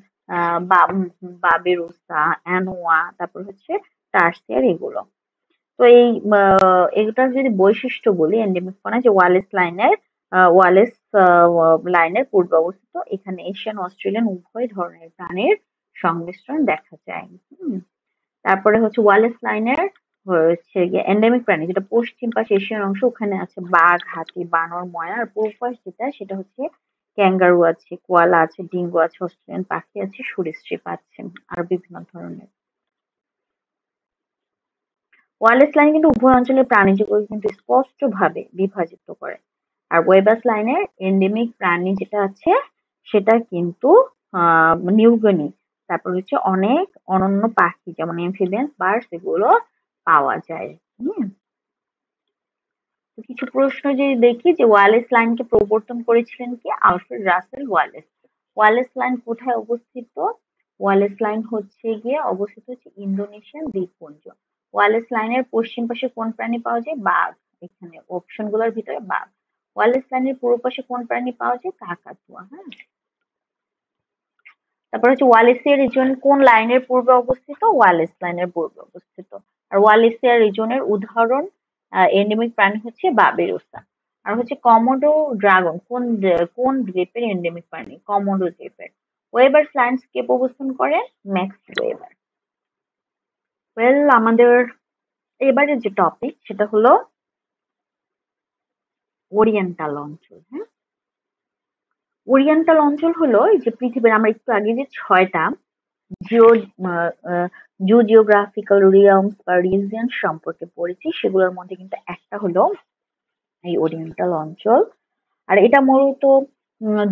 বাবিরুসা, অ্যানোয়া, তারপর হচ্ছে টার্সিয়ার এগুলো। তো এটার যদি বৈশিষ্ট্য বলি এন্ডেমিক ফনা যে ওয়ালেস লাইনের পূর্বে অবস্থিত। এখানে এশিয়ান অস্ট্রেলিয়ান উভয় ধরনের প্রাণীর সংমিশ্রণ দেখা যায়। তারপরে হচ্ছে ওয়ালেস লাইনের হচ্ছে গিয়ে এন্ডেমিক প্রাণী যেটা পশ্চিম পাশে এশিয়ান অংশ ওখানে আছে বাঘ, হাতি, বানর, ময়না। আর পূর্ব পাশ যেটা সেটা হচ্ছে ক্যাঙ্গারু আছে, কোয়ালা আছে, ডিঙ্গো আছে, অস্ট্রেলিয়ান পাখি আছে, সরীসৃপ আছে আর বিভিন্ন ধরনের। ওয়ালেস লাইন কিন্তু উভয় অঞ্চলের প্রাণীজগৎকে কিন্তু স্পষ্টভাবে বিভাজিত করে। আর ওয়েবাস লাইনের এন্ডেমিক প্রাণী যেটা আছে সেটা কিন্তু নিউগিনি। তারপর হচ্ছে অনেক অনন্য পাখি যেমন এমফিবিয়ান্স বার্ডস এগুলো পাওয়া যায়। হুম। তো কিছু প্রশ্ন যদি দেখি যে ওয়ালেস লাইনকে প্রবর্তন করেছিলেন কি Alfred Russel Wallace. Wallace line কোথায় অবস্থিত? ওয়ালেস লাইন হচ্ছে গিয়ে অবস্থিত হচ্ছে ইন্দোনেশিয়ান দ্বীপপুঞ্জ। ওয়ালেস লাইনের পশ্চিম পাশে কোন প্রাণী পাওয়া যায়? বাঘ। এখানে অপশন গুলোর ভিতরে বাঘ। ওয়ালেস লাইনের পূর্ব পাশে কোন প্রাণী পাওয়া যায়? কাকাতুয়া। হ্যাঁ। তারপর হচ্ছে ওয়ালেসিয়া রিজন কোন লাইনের পূর্বে অবস্থিত? ওয়ালেস লাইনের পূর্বে অবস্থিত। আর ওয়ালেসিয়া রিজনের উদাহরণ এন্ডেমিক প্রাণী হচ্ছে বাবিরুসা। আর হচ্ছে কমোডো ড্রাগন কোন দ্বীপের এন্ডেমিক প্রাণী? কমোডো দ্বীপের। ওয়েবার ল্যান্ডস্কেপ অবস্থান করে ম্যাক্স ওয়েবার। ওয়েল আমাদের এবারে যে টপিক সেটা হলো ওরিয়েন্টাল অঞ্চল। হ্যাঁ, ওরিয়েন্টাল অঞ্চল হলো এই যে পৃথিবীর আমরা একটু আগে যে ছয়টা জিও জিওগ্রাফিক্যাল রিয়মস বা রিজিয়ন সম্পর্কে পড়েছি সেগুলোর মধ্যে কিন্তু একটা হলো এই ওরিয়েন্টাল অঞ্চল। আর এটা মূলত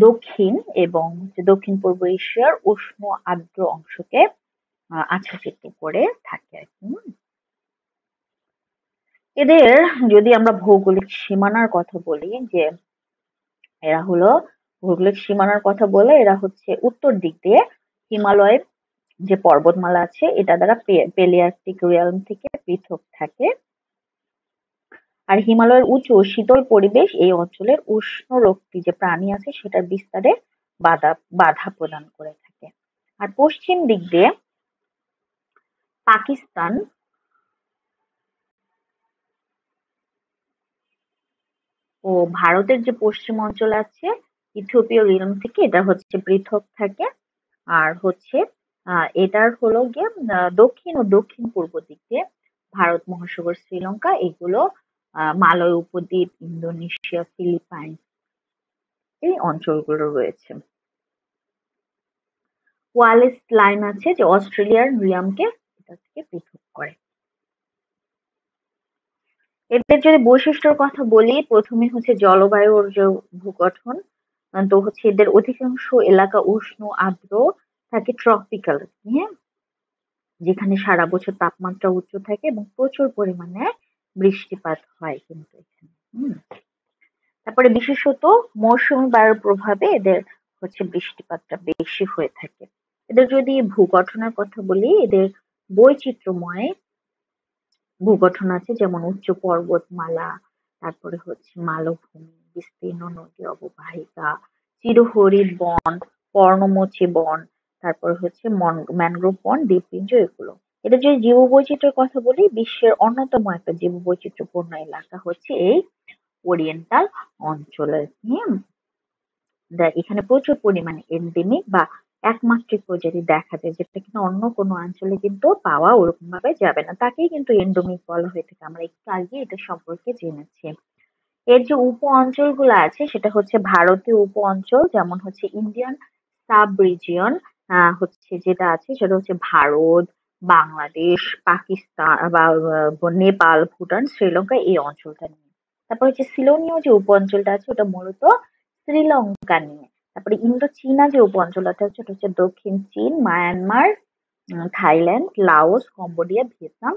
দক্ষিণ এবং দক্ষিণ পূর্ব এশিয়ার উষ্ণ আর্দ্র অংশকে আচ্ছাদিত করে থাকে আর কি। এদের যদি আমরা ভৌগোলিক সীমানার কথা বলি যে এরা হলো ভৌগোলিক সীমানার কথা বলে এরা হচ্ছে উত্তর দিক দিয়ে হিমালয়ের যে পর্বতমালা আছে এটা দ্বারা প্যালিয়ার্কটিক রিয়ালম থেকে পৃথক থাকে। আর হিমালয়ের উঁচু শীতল পরিবেশ এই অঞ্চলের উষ্ণরক্তী যে প্রাণী আছে সেটার বিস্তারে বাধা প্রদান করে থাকে। আর পশ্চিম দিক দিয়ে পাকিস্তান ও ভারতের যে পশ্চিম অঞ্চল আছে ইথিওপিয়া রিলম থেকে এটা হচ্ছে পৃথক থাকে। আর হচ্ছে এটার হলো গিয়ে দক্ষিণ ও দক্ষিণ পূর্ব দিক দিয়ে ভারত মহাসাগর, শ্রীলঙ্কা এগুলো মালয় উপদ্বীপ, ইন্দোনেশিয়া, ফিলিপাইন এই অঞ্চলগুলো রয়েছে। ওয়ালেস লাইন আছে যে অস্ট্রেলিয়ার রিয়ামকে এটা থেকে পৃথক করে। এদের যদি বৈশিষ্ট্যের কথা বলি, প্রথমে হচ্ছে জলবায়ুর যে ভূগঠন, তো হচ্ছে এদের অধিকাংশ এলাকা উষ্ণ আর্দ্র থাকে, ট্রপিক্যাল, হ্যাঁ, যেখানে সারা বছর তাপমাত্রা উচ্চ থাকে এবং প্রচুর পরিমাণে বৃষ্টিপাত হয় কিন্তু এখানে। তারপরে বিশেষত মৌসুমী বায়ুর প্রভাবে এদের হচ্ছে বৃষ্টিপাতটা বেশি হয়ে থাকে। এদের যদি ভূগঠনের কথা বলি, এদের বৈচিত্র্যময় ভূগঠন আছে, যেমন উচ্চ পর্বতমালা, তারপরে হচ্ছে মালভূমি, বিস্তীর্ণ নদী অববাহিকা, চিরহরিৎ বন, পর্ণমোচী বন, তারপরে হচ্ছে ম্যানগ্রোভ বন, দ্বীপপুঞ্জ, এগুলো। এটা যদি জীববৈচিত্র্যের কথা বলি, বিশ্বের অন্যতম একটা জীববৈচিত্র্যপূর্ণ এলাকা হচ্ছে এই ওরিয়েন্টাল অঞ্চলের। এখানে প্রচুর পরিমাণে এন্ডেমিক বা একমাত্রিক প্রজাতি দেখা যায়, যেটা কিন্তু অন্য কোনো অঞ্চলে কিন্তু পাওয়া ওরকম ভাবে যাবে না, তাকেই কিন্তু এন্ডেমিক বলা হয়ে থাকে। আমরা একটু আগে এটা সম্পর্কে জেনেছি। এর যে উপ অঞ্চলগুলো আছে সেটা হচ্ছে ভারতীয় উপ অঞ্চল, যেমন হচ্ছে ইন্ডিয়ান সাব রিজিয়ন, হচ্ছে যেটা আছে সেটা হচ্ছে ভারত, বাংলাদেশ, পাকিস্তান বা নেপাল, ভুটান, শ্রীলঙ্কা, এই অঞ্চলটা নিয়ে। তারপর হচ্ছে সিলোনীয় যে উপ অঞ্চলটা আছে ওটা মূলত শ্রীলঙ্কা নিয়ে। তারপরে ইন্দো চীনা যে উপ অঞ্চলটা হচ্ছে ওটা হচ্ছে দক্ষিণ চীন, Myanmar, Thailand, Laos, Cambodia, Vietnam,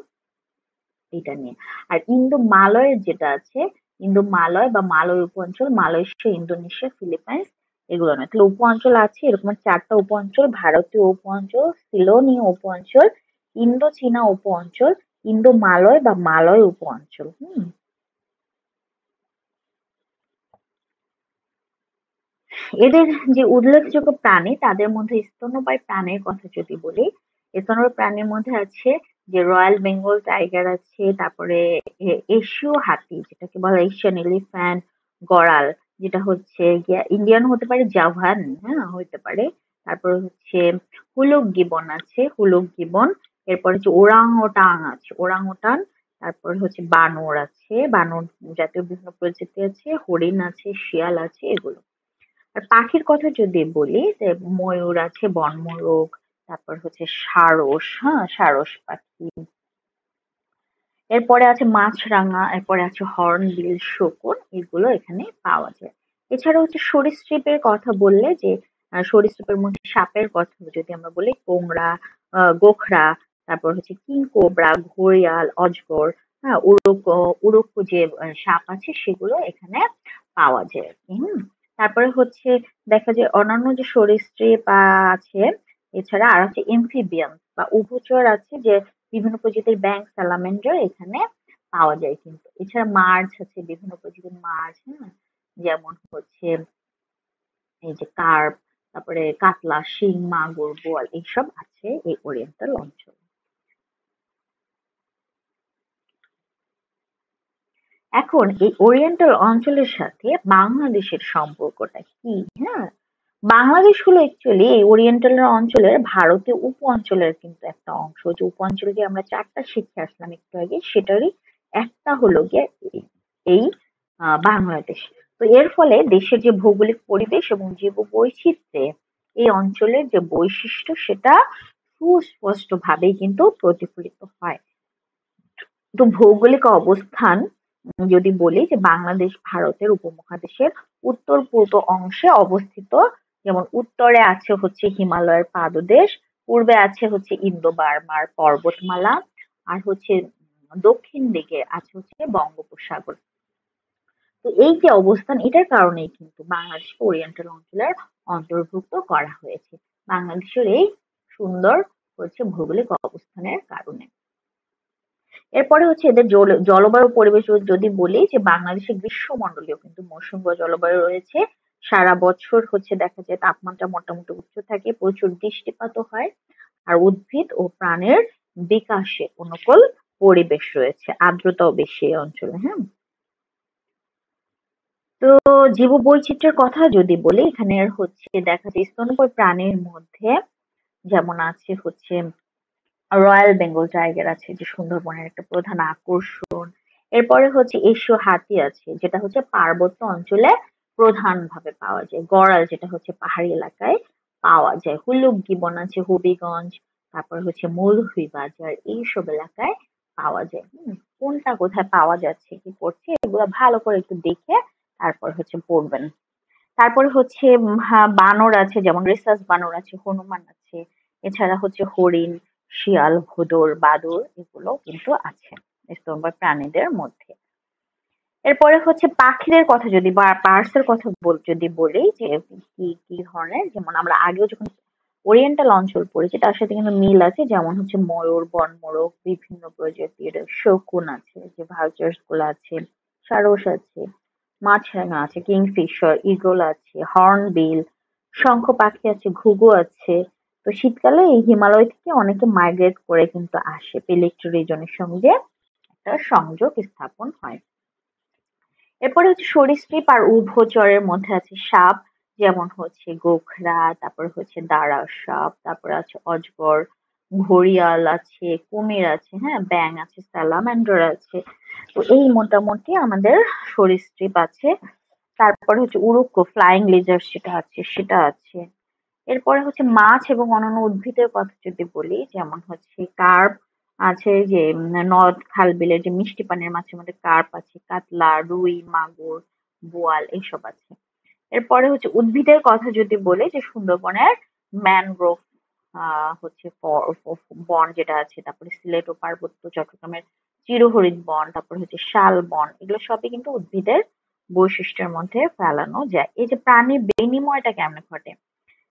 এটা নিয়ে। আর ইন্দো মালয়ের যেটা আছে, ইন্দো মালয় বা মালয় উপঅঞ্চল, মালয়েশিয়া, ইন্দোনেশিয়া, ফিলিপাইন্স, এগুলো নয়। তাহলে উপ অঞ্চল আছে এরকম 4টা উপ অঞ্চল: ভারতীয় উপ অঞ্চল, সিলোনীয় উপ অঞ্চল, ইন্দো চীনা উপ অঞ্চল, ইন্দো মালয় বা মালয় উপ অঞ্চল। এদের যে উল্লেখযোগ্য প্রাণী, তাদের মধ্যে স্তন্যপায়ী প্রাণীর কথা যদি বলি, স্তন্যপায়ী প্রাণীর মধ্যে আছে যে রয়্যাল বেঙ্গল টাইগার আছে, তারপরে এশীয় হাতি যেটাকে বলা হয় এশিয়ান এলিফ্যান্ট, গড়াল যেটা হচ্ছে ইন্ডিয়ান হতে পারে, জাভান, হ্যাঁ, হতে পারে। তারপরে হচ্ছে হুলুক গিবন আছে, হুলুক গিবন। এরপর হচ্ছে ওরাং ওটাং আছে, ওরাং ওটান। তারপর হচ্ছে বানর আছে, বানর জাতীয় বিভিন্ন প্রজাতি আছে, হরিণ আছে, শিয়াল আছে, এগুলো। আর পাখির কথা যদি বলি, যে ময়ূর আছে, বনমোরগ, তারপর হচ্ছে সারস, হ্যাঁ, সারস পাখি। এরপরে আছে মাছরাঙা, এরপরে আছে হর্নবিল, শকুন, এগুলো এখানে পাওয়া যায়। এছাড়া হচ্ছে সরীসৃপের কথা বললে, যে সরীসৃপের মধ্যে সাপের কথা যদি আমরা বলি, কোংড়া, গোখরা, তারপর হচ্ছে কিং কোবরা, ঘড়িয়াল, অজগর, হ্যাঁ, উড়ুক্কু যে সাপ আছে সেগুলো এখানে পাওয়া যায়। তারপরে হচ্ছে দেখা যায় অন্যান্য যে সরীসৃপ আছে, এছাড়া আর হচ্ছে এমফিবিয়ান বা উভচর আছে, যে বিভিন্ন প্রজাতির ব্যাঙ, স্যালামেন্ডার এখানে পাওয়া যায় কিন্তু। এছাড়া মাছ আছে, বিভিন্ন প্রজাতির মাছ, হ্যাঁ, যেমন হচ্ছে এই যে কার্প, তারপরে কাতলা, শিং, মাগুর, বোয়াল, এইসব আছে এই ওরিয়েন্টাল অঞ্চলে। এখন এই ওরিয়েন্টাল অঞ্চলের সাথে বাংলাদেশের সম্পর্কটা কি? হ্যাঁ, বাংলাদেশ হলো অ্যাকচুয়ালি এই ওরিয়েন্টাল অঞ্চলের ভারতীয় উপ অঞ্চলের কিন্তু একটা অংশ। যে উপ অঞ্চলকে আমরা 4টা শিখে আসলাম একটু আগে, সেটারই একটা হলো গিয়ে এই বাংলাদেশ। তো এর ফলে দেশের যে ভৌগোলিক পরিবেশ এবং জীববৈচিত্র্যে এই অঞ্চলের যে বৈশিষ্ট্য সেটা সুস্পষ্ট ভাবেই কিন্তু প্রতিফলিত হয়। তো ভৌগোলিক অবস্থান যদি বলি, যে বাংলাদেশ ভারতের উপমহাদেশের উত্তর পূর্ব অংশে অবস্থিত। যেমন উত্তরে আছে হচ্ছে হিমালয়ের পাদদেশ, পূর্বে আছে হচ্ছে ইন্দো বার্মার পর্বতমালা, আর হচ্ছে দক্ষিণ দিকে আছে হচ্ছে বঙ্গোপসাগর। তো এই যে অবস্থান, এটার কারণেই কিন্তু বাংলাদেশকে ওরিয়েন্টাল অঞ্চলের অন্তর্ভুক্ত করা হয়েছে, বাংলাদেশের এই সুন্দর হচ্ছে ভৌগোলিক অবস্থানের কারণে। এরপরে হচ্ছে এদের জলবায়ু পরিবেশ যদি বলি, যে বাংলাদেশে গ্রীষ্মমন্ডলীয় কিন্তু মৌসুমী জলবায়ু রয়েছে। সারা বছর হচ্ছে দেখা যায় তাপমাত্রা মোটামুটি উচ্চ থাকে, প্রচুর বৃষ্টিপাতও হয়, আর উদ্ভিদ ও প্রাণের বিকাশে অনুকূল পরিবেশ রয়েছে, আর্দ্রতাও বেশি এই অঞ্চলে। হ্যাঁ, তো জীববৈচিত্র্যের কথা যদি বলি, এখানে হচ্ছে দেখা যায় স্তন্যপায়ী প্রাণীর মধ্যে যেমন আছে হচ্ছে রয়্যাল বেঙ্গল টাইগার আছে, যে সুন্দরবনের একটা প্রধান আকর্ষণ। এরপরে হচ্ছে এশীয় হাতি আছে, যেটা হচ্ছে পার্বত্য অঞ্চলে প্রধানভাবে পাওয়া যায়। গড়াল যেটা হচ্ছে পাহাড়ি এলাকায় পাওয়া যায়। হুলুক গিবন আছে হবিগঞ্জ, তারপর হচ্ছে মৌলভীবাজার, এইসব এলাকায় পাওয়া যায়। কোনটা কোথায় পাওয়া যাচ্ছে, কি করছে, এগুলো ভালো করে একটু দেখে তারপর হচ্ছে পড়বেন। তারপরে হচ্ছে বানর আছে, যেমন রেসাস বানর আছে, হনুমান আছে, এছাড়া হচ্ছে হরিণ, শিয়াল, ভোঁদড়, বাদুড় এগুলো কিন্তু আছে স্তন্যপায়ী প্রাণীদের মধ্যে। এরপরে হচ্ছে পাখিদের কথা যদি বা বার্ডস এর কথা যদি বলি যে কি কি ধরনের, যেমন আমরা আগেও যখন ওরিয়েন্টাল অঞ্চল পড়েছি তার সাথে কিন্তু মিল আছে, যেমন হচ্ছে ময়ূর, বনমোরগ, বিভিন্ন প্রজাতির শকুন আছে, যে ভাউচার্স গুলো আছে, সারস আছে, মাছরাঙা আছে, কিংফিশার, ঈগল আছে, হর্নবিল, শঙ্খ পাখি আছে, ঘুঘু আছে। তো শীতকালে এই হিমালয় থেকে অনেকে মাইগ্রেট করে কিন্তু আসে, পেলেক্টর রিজনের সঙ্গে একটা সংযোগ স্থাপন হয়। এরপরে হচ্ছে সরীসৃপ আর উভচরের মধ্যে আছে সাপ, যেমন হচ্ছে গোখরা, তারপর হচ্ছে দাঁড়া সাপ, তারপর আছে অজগর, ঘড়িয়াল আছে, কুমির আছে, হ্যাঁ, ব্যাং আছে, স্যালামান্ডার আছে। তো এই মোটামুটি আমাদের সরীসৃপ আছে। তারপরে হচ্ছে উড়ুক্কু, ফ্লাইং লিজার্ড যেটা আছে সেটা আছে। এরপরে হচ্ছে মাছ এবং অন্যান্য উদ্ভিদের কথা যদি বলি, যেমন হচ্ছে কার্প আছে, যে নদ খাল বিলের যে মিষ্টি পানির মাছের মধ্যে কার্প আছে, কাতলা, রুই, মাগুর, বোয়াল এইসব আছে। এরপরে হচ্ছে উদ্ভিদের কথা যদি বলি, যে সুন্দরবনের ম্যানগ্রোভ হচ্ছে বন যেটা আছে, তারপরে সিলেট ও পার্বত্য চট্টগ্রামের চিরহরিৎ বন, তারপরে হচ্ছে শাল বন, এগুলো সবই কিন্তু উদ্ভিদের বৈশিষ্ট্যের মধ্যে ফেলানো যায়। এই যে প্রাণী বিনিময়টা কেমনে ঘটে,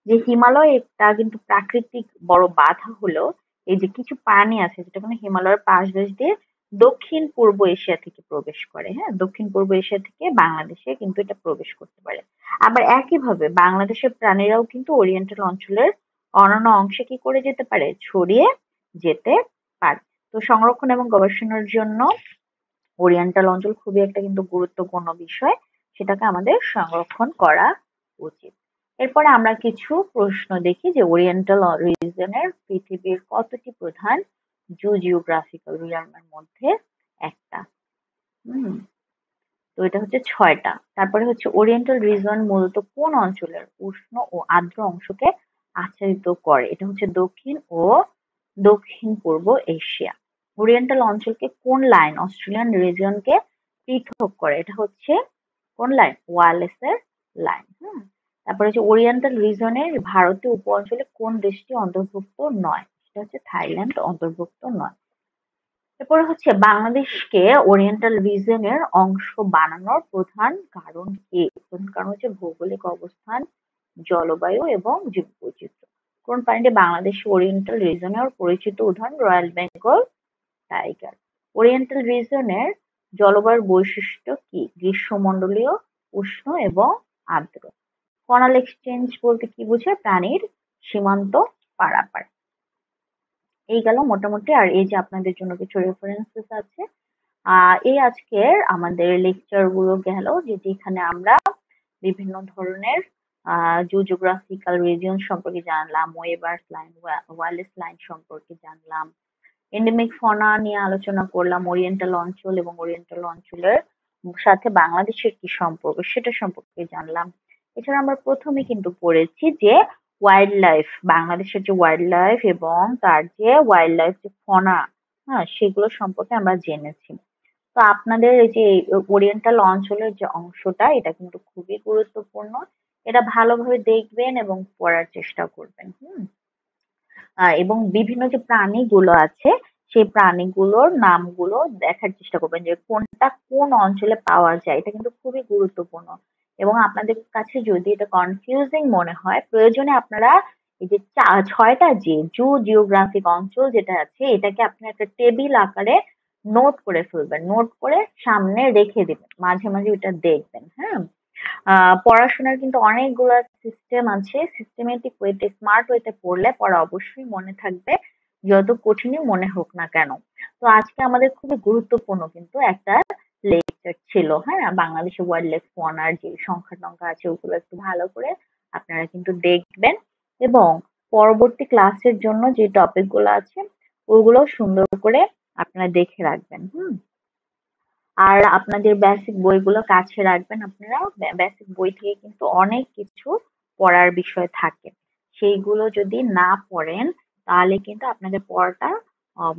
যে হিমালয় একটা কিন্তু প্রাকৃতিক বড় বাধা হলো এই যে কিছু প্রাণী আছে যেটা কোনো হিমালয়ের পাশ দিয়ে দক্ষিণ পূর্ব এশিয়া থেকে প্রবেশ করে, হ্যাঁ, দক্ষিণ পূর্ব এশিয়া থেকে বাংলাদেশে কিন্তু এটা প্রবেশ করতে পারে। আবার একইভাবে বাংলাদেশের প্রাণীরাও কিন্তু ওরিয়েন্টাল অঞ্চলের অন্যান্য অংশে কি করে যেতে পারে, ছড়িয়ে যেতে পারে। তো সংরক্ষণ এবং গবেষণার জন্য ওরিয়েন্টাল অঞ্চল খুবই একটা কিন্তু গুরুত্বপূর্ণ বিষয়, সেটাকে আমাদের সংরক্ষণ করা উচিত। এরপরে আমরা কিছু প্রশ্ন দেখি, যে ওরিয়েন্টাল রিজনের পৃথিবীর কতটি প্রধান জিওগ্রাফিক্যাল রিজনের মধ্যে একটা। হুম তো এটা হচ্ছে 6টা। তারপরে হচ্ছে ওরিয়েন্টাল রিজন মূলত কোন অঞ্চলের উষ্ণ ও আর্দ্র অংশকে আচ্ছাদিত করে, এটা হচ্ছে দক্ষিণ ও দক্ষিণ পূর্ব এশিয়া। ওরিয়েন্টাল অঞ্চলকে কোন লাইন অস্ট্রেলিয়ান রিজিয়নকে পৃথক করে, এটা হচ্ছে কোন লাইন, ওয়ালেসের লাইন। তারপরে হচ্ছে ওরিয়েন্টাল রিজনের ভারতীয় উপ অঞ্চলে কোন দেশটি অন্তর্ভুক্ত নয়, সেটা হচ্ছে থাইল্যান্ড অন্তর্ভুক্ত নয়। এরপরে হচ্ছে বাংলাদেশকে ওরিয়েন্টাল রিজনের অংশ বানানোর প্রধান কারণ কি, প্রধান কারণ হচ্ছে ভৌগোলিক অবস্থান, জলবায়ু এবং জীববৈচিত্র্য। কোন প্রাণীটি বাংলাদেশ ওরিয়েন্টাল রিজনের পরিচিত উদাহরণ, রয়্যাল বেঙ্গল টাইগার। ওরিয়েন্টাল রিজনের জলবায়ুর বৈশিষ্ট্য কি, গ্রীষ্মমন্ডলীয়, উষ্ণ এবং আর্দ্র। কনাল এক্সচেঞ্জ বলতে কি বোঝায়, প্রাণীর সীমান্ত পারাপার। এই গেল মোটামুটি। আর এই যে আপনাদের জন্য কিছু রেফারেন্সেস আছে, এই আজকের আমাদের লেকচার গুলো গেল, যেখানে আমরা বিভিন্ন ধরনের জিওগ্রাফিক্যাল রিজিয়ন সম্পর্কে জানলাম, ওয়েবার্স লাইন, ওয়ালেস লাইন সম্পর্কে জানলাম, এন্ডেমিক ফনা নিয়ে আলোচনা করলাম, ওরিয়েন্টাল অঞ্চল এবং ওরিয়েন্টাল অঞ্চলের সাথে বাংলাদেশের কি সম্পর্ক সেটা সম্পর্কে জানলাম। এছাড়া আমরা প্রথমে কিন্তু পড়েছি যে ওয়াইল্ড লাইফ, বাংলাদেশের যে ওয়াইল্ড লাইফ এবং তার যে ওয়াইল্ড লাইফ যে ফনা, হ্যাঁ, সেগুলো সম্পর্কে আমরা জেনেছি। তো আপনাদের এই যে ওরিয়েন্টাল অঞ্চলের যে অংশটা, এটা কিন্তু খুবই গুরুত্বপূর্ণ। এটা ভালোভাবে দেখবেন এবং পড়ার চেষ্টা করবেন। এবং বিভিন্ন যে প্রাণীগুলো আছে সেই প্রাণীগুলোর নামগুলো দেখার চেষ্টা করবেন, যে কোনটা কোন অঞ্চলে পাওয়া যায়, এটা কিন্তু খুবই গুরুত্বপূর্ণ। এবং আপনাদের কাছে যদি এটা কনফিউজিং মনে হয়, প্রয়োজনে আপনারা এই যে 6টা যে জিওগ্রাফিক অঞ্চল যেটা আছে এটাকে আপনি একটা টেবিল আকারে নোট করে ফেলবেন, নোট করে সামনে রেখে দিবেন, মাঝে মাঝে ওটা দেখবেন। হ্যাঁ, পড়াশোনার কিন্তু অনেকগুলো সিস্টেম আছে, সিস্টেমেটিক ওয়েতে, স্মার্ট ওয়েতে পড়লে পড়া অবশ্যই মনে থাকবে, যত কঠিনই মনে হোক না কেন। তো আজকে আমাদের খুবই গুরুত্বপূর্ণ কিন্তু একটা লেকচার ছিল, হ্যাঁ, বাংলাদেশে ওয়াইল্ড লাইফ ফনার যে সংখ্যা টংখ্যা আছে ওগুলো একটু ভালো করে আপনারা কিন্তু দেখবেন, এবং পরবর্তী ক্লাসের জন্য যে টপিক গুলো আছে ওগুলো সুন্দর করে আপনারা দেখে রাখবেন। আর আপনাদের বেসিক বইগুলো কাছে রাখবেন আপনারা, বেসিক বই থেকে কিন্তু অনেক কিছু পড়ার বিষয় থাকে, সেইগুলো যদি না পড়েন তাহলে কিন্তু আপনাদের পড়াটা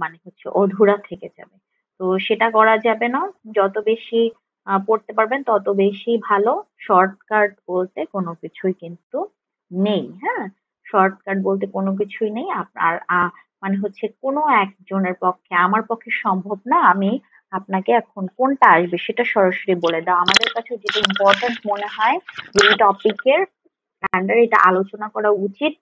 মানে হচ্ছে অধুরা থেকে যাবে। তো সেটা করা যাবে না। যত বেশি পড়তে পারবেন তত বেশি ভালো। শর্টকাট বলতে কোনো কিছুই কিন্তু নেই, হ্যাঁ? শর্টকাট বলতে কোনো কিছুই নেই। আপনার মানে হচ্ছে কোনো একজনের পক্ষে, আমার পক্ষে সম্ভব না আমি আপনাকে এখন কোনটা আসবে সেটা সরাসরি বলে দাও। আমাদের কাছে যেটা ইম্পর্টেন্ট মনে হয় যে এই টপিকের আন্ডার এটা আলোচনা করা উচিত,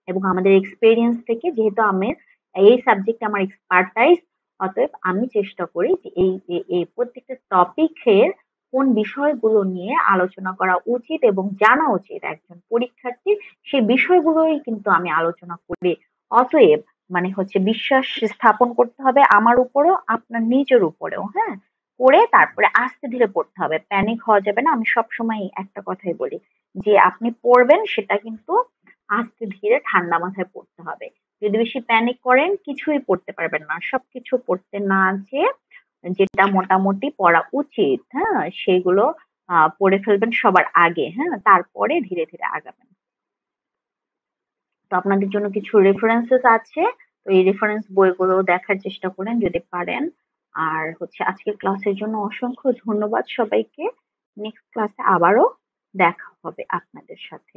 এবং আমাদের এক্সপেরিয়েন্স থেকে, যেহেতু আমি এই সাবজেক্টে আমার এক্সপার্টাইজ, অতএব আমি চেষ্টা করি যে এই প্রত্যেকটা টপিকের কোন বিষয়গুলো নিয়ে আলোচনা করা উচিত এবং জানা উচিত একজন পরীক্ষার্থীর, সেই বিষয়গুলোই কিন্তু আমি আলোচনা করি। অতএব মানে হচ্ছে বিশ্বাস স্থাপন করতে হবে আমার উপরেও, আপনার নিজের উপরেও, হ্যাঁ? করে তারপরে আস্তে ধীরে পড়তে হবে, প্যানিক হওয়া যাবে না। আমি সবসময় একটা কথাই বলি যে আপনি পড়বেন সেটা কিন্তু আস্তে ধীরে ঠান্ডা মাথায় পড়তে হবে। যদি বেশি প্যানিক করেন কিছুই পড়তে পারবেন না। সবকিছু পড়তে না যেয়ে যেটা মোটামুটি পড়া উচিত, হ্যাঁ, সেগুলো পড়ে ফেলবেন সবার আগে, হ্যাঁ, তারপরে ধীরে ধীরে আগাবেন। তো আপনাদের জন্য কিছু রেফারেন্সেস আছে, তো এই রেফারেন্স বইগুলো দেখার চেষ্টা করেন যদি পারেন। আর হচ্ছে আজকের ক্লাসের জন্য অসংখ্য ধন্যবাদ সবাইকে। নেক্সট ক্লাসে আবারও দেখা হবে আপনাদের সাথে।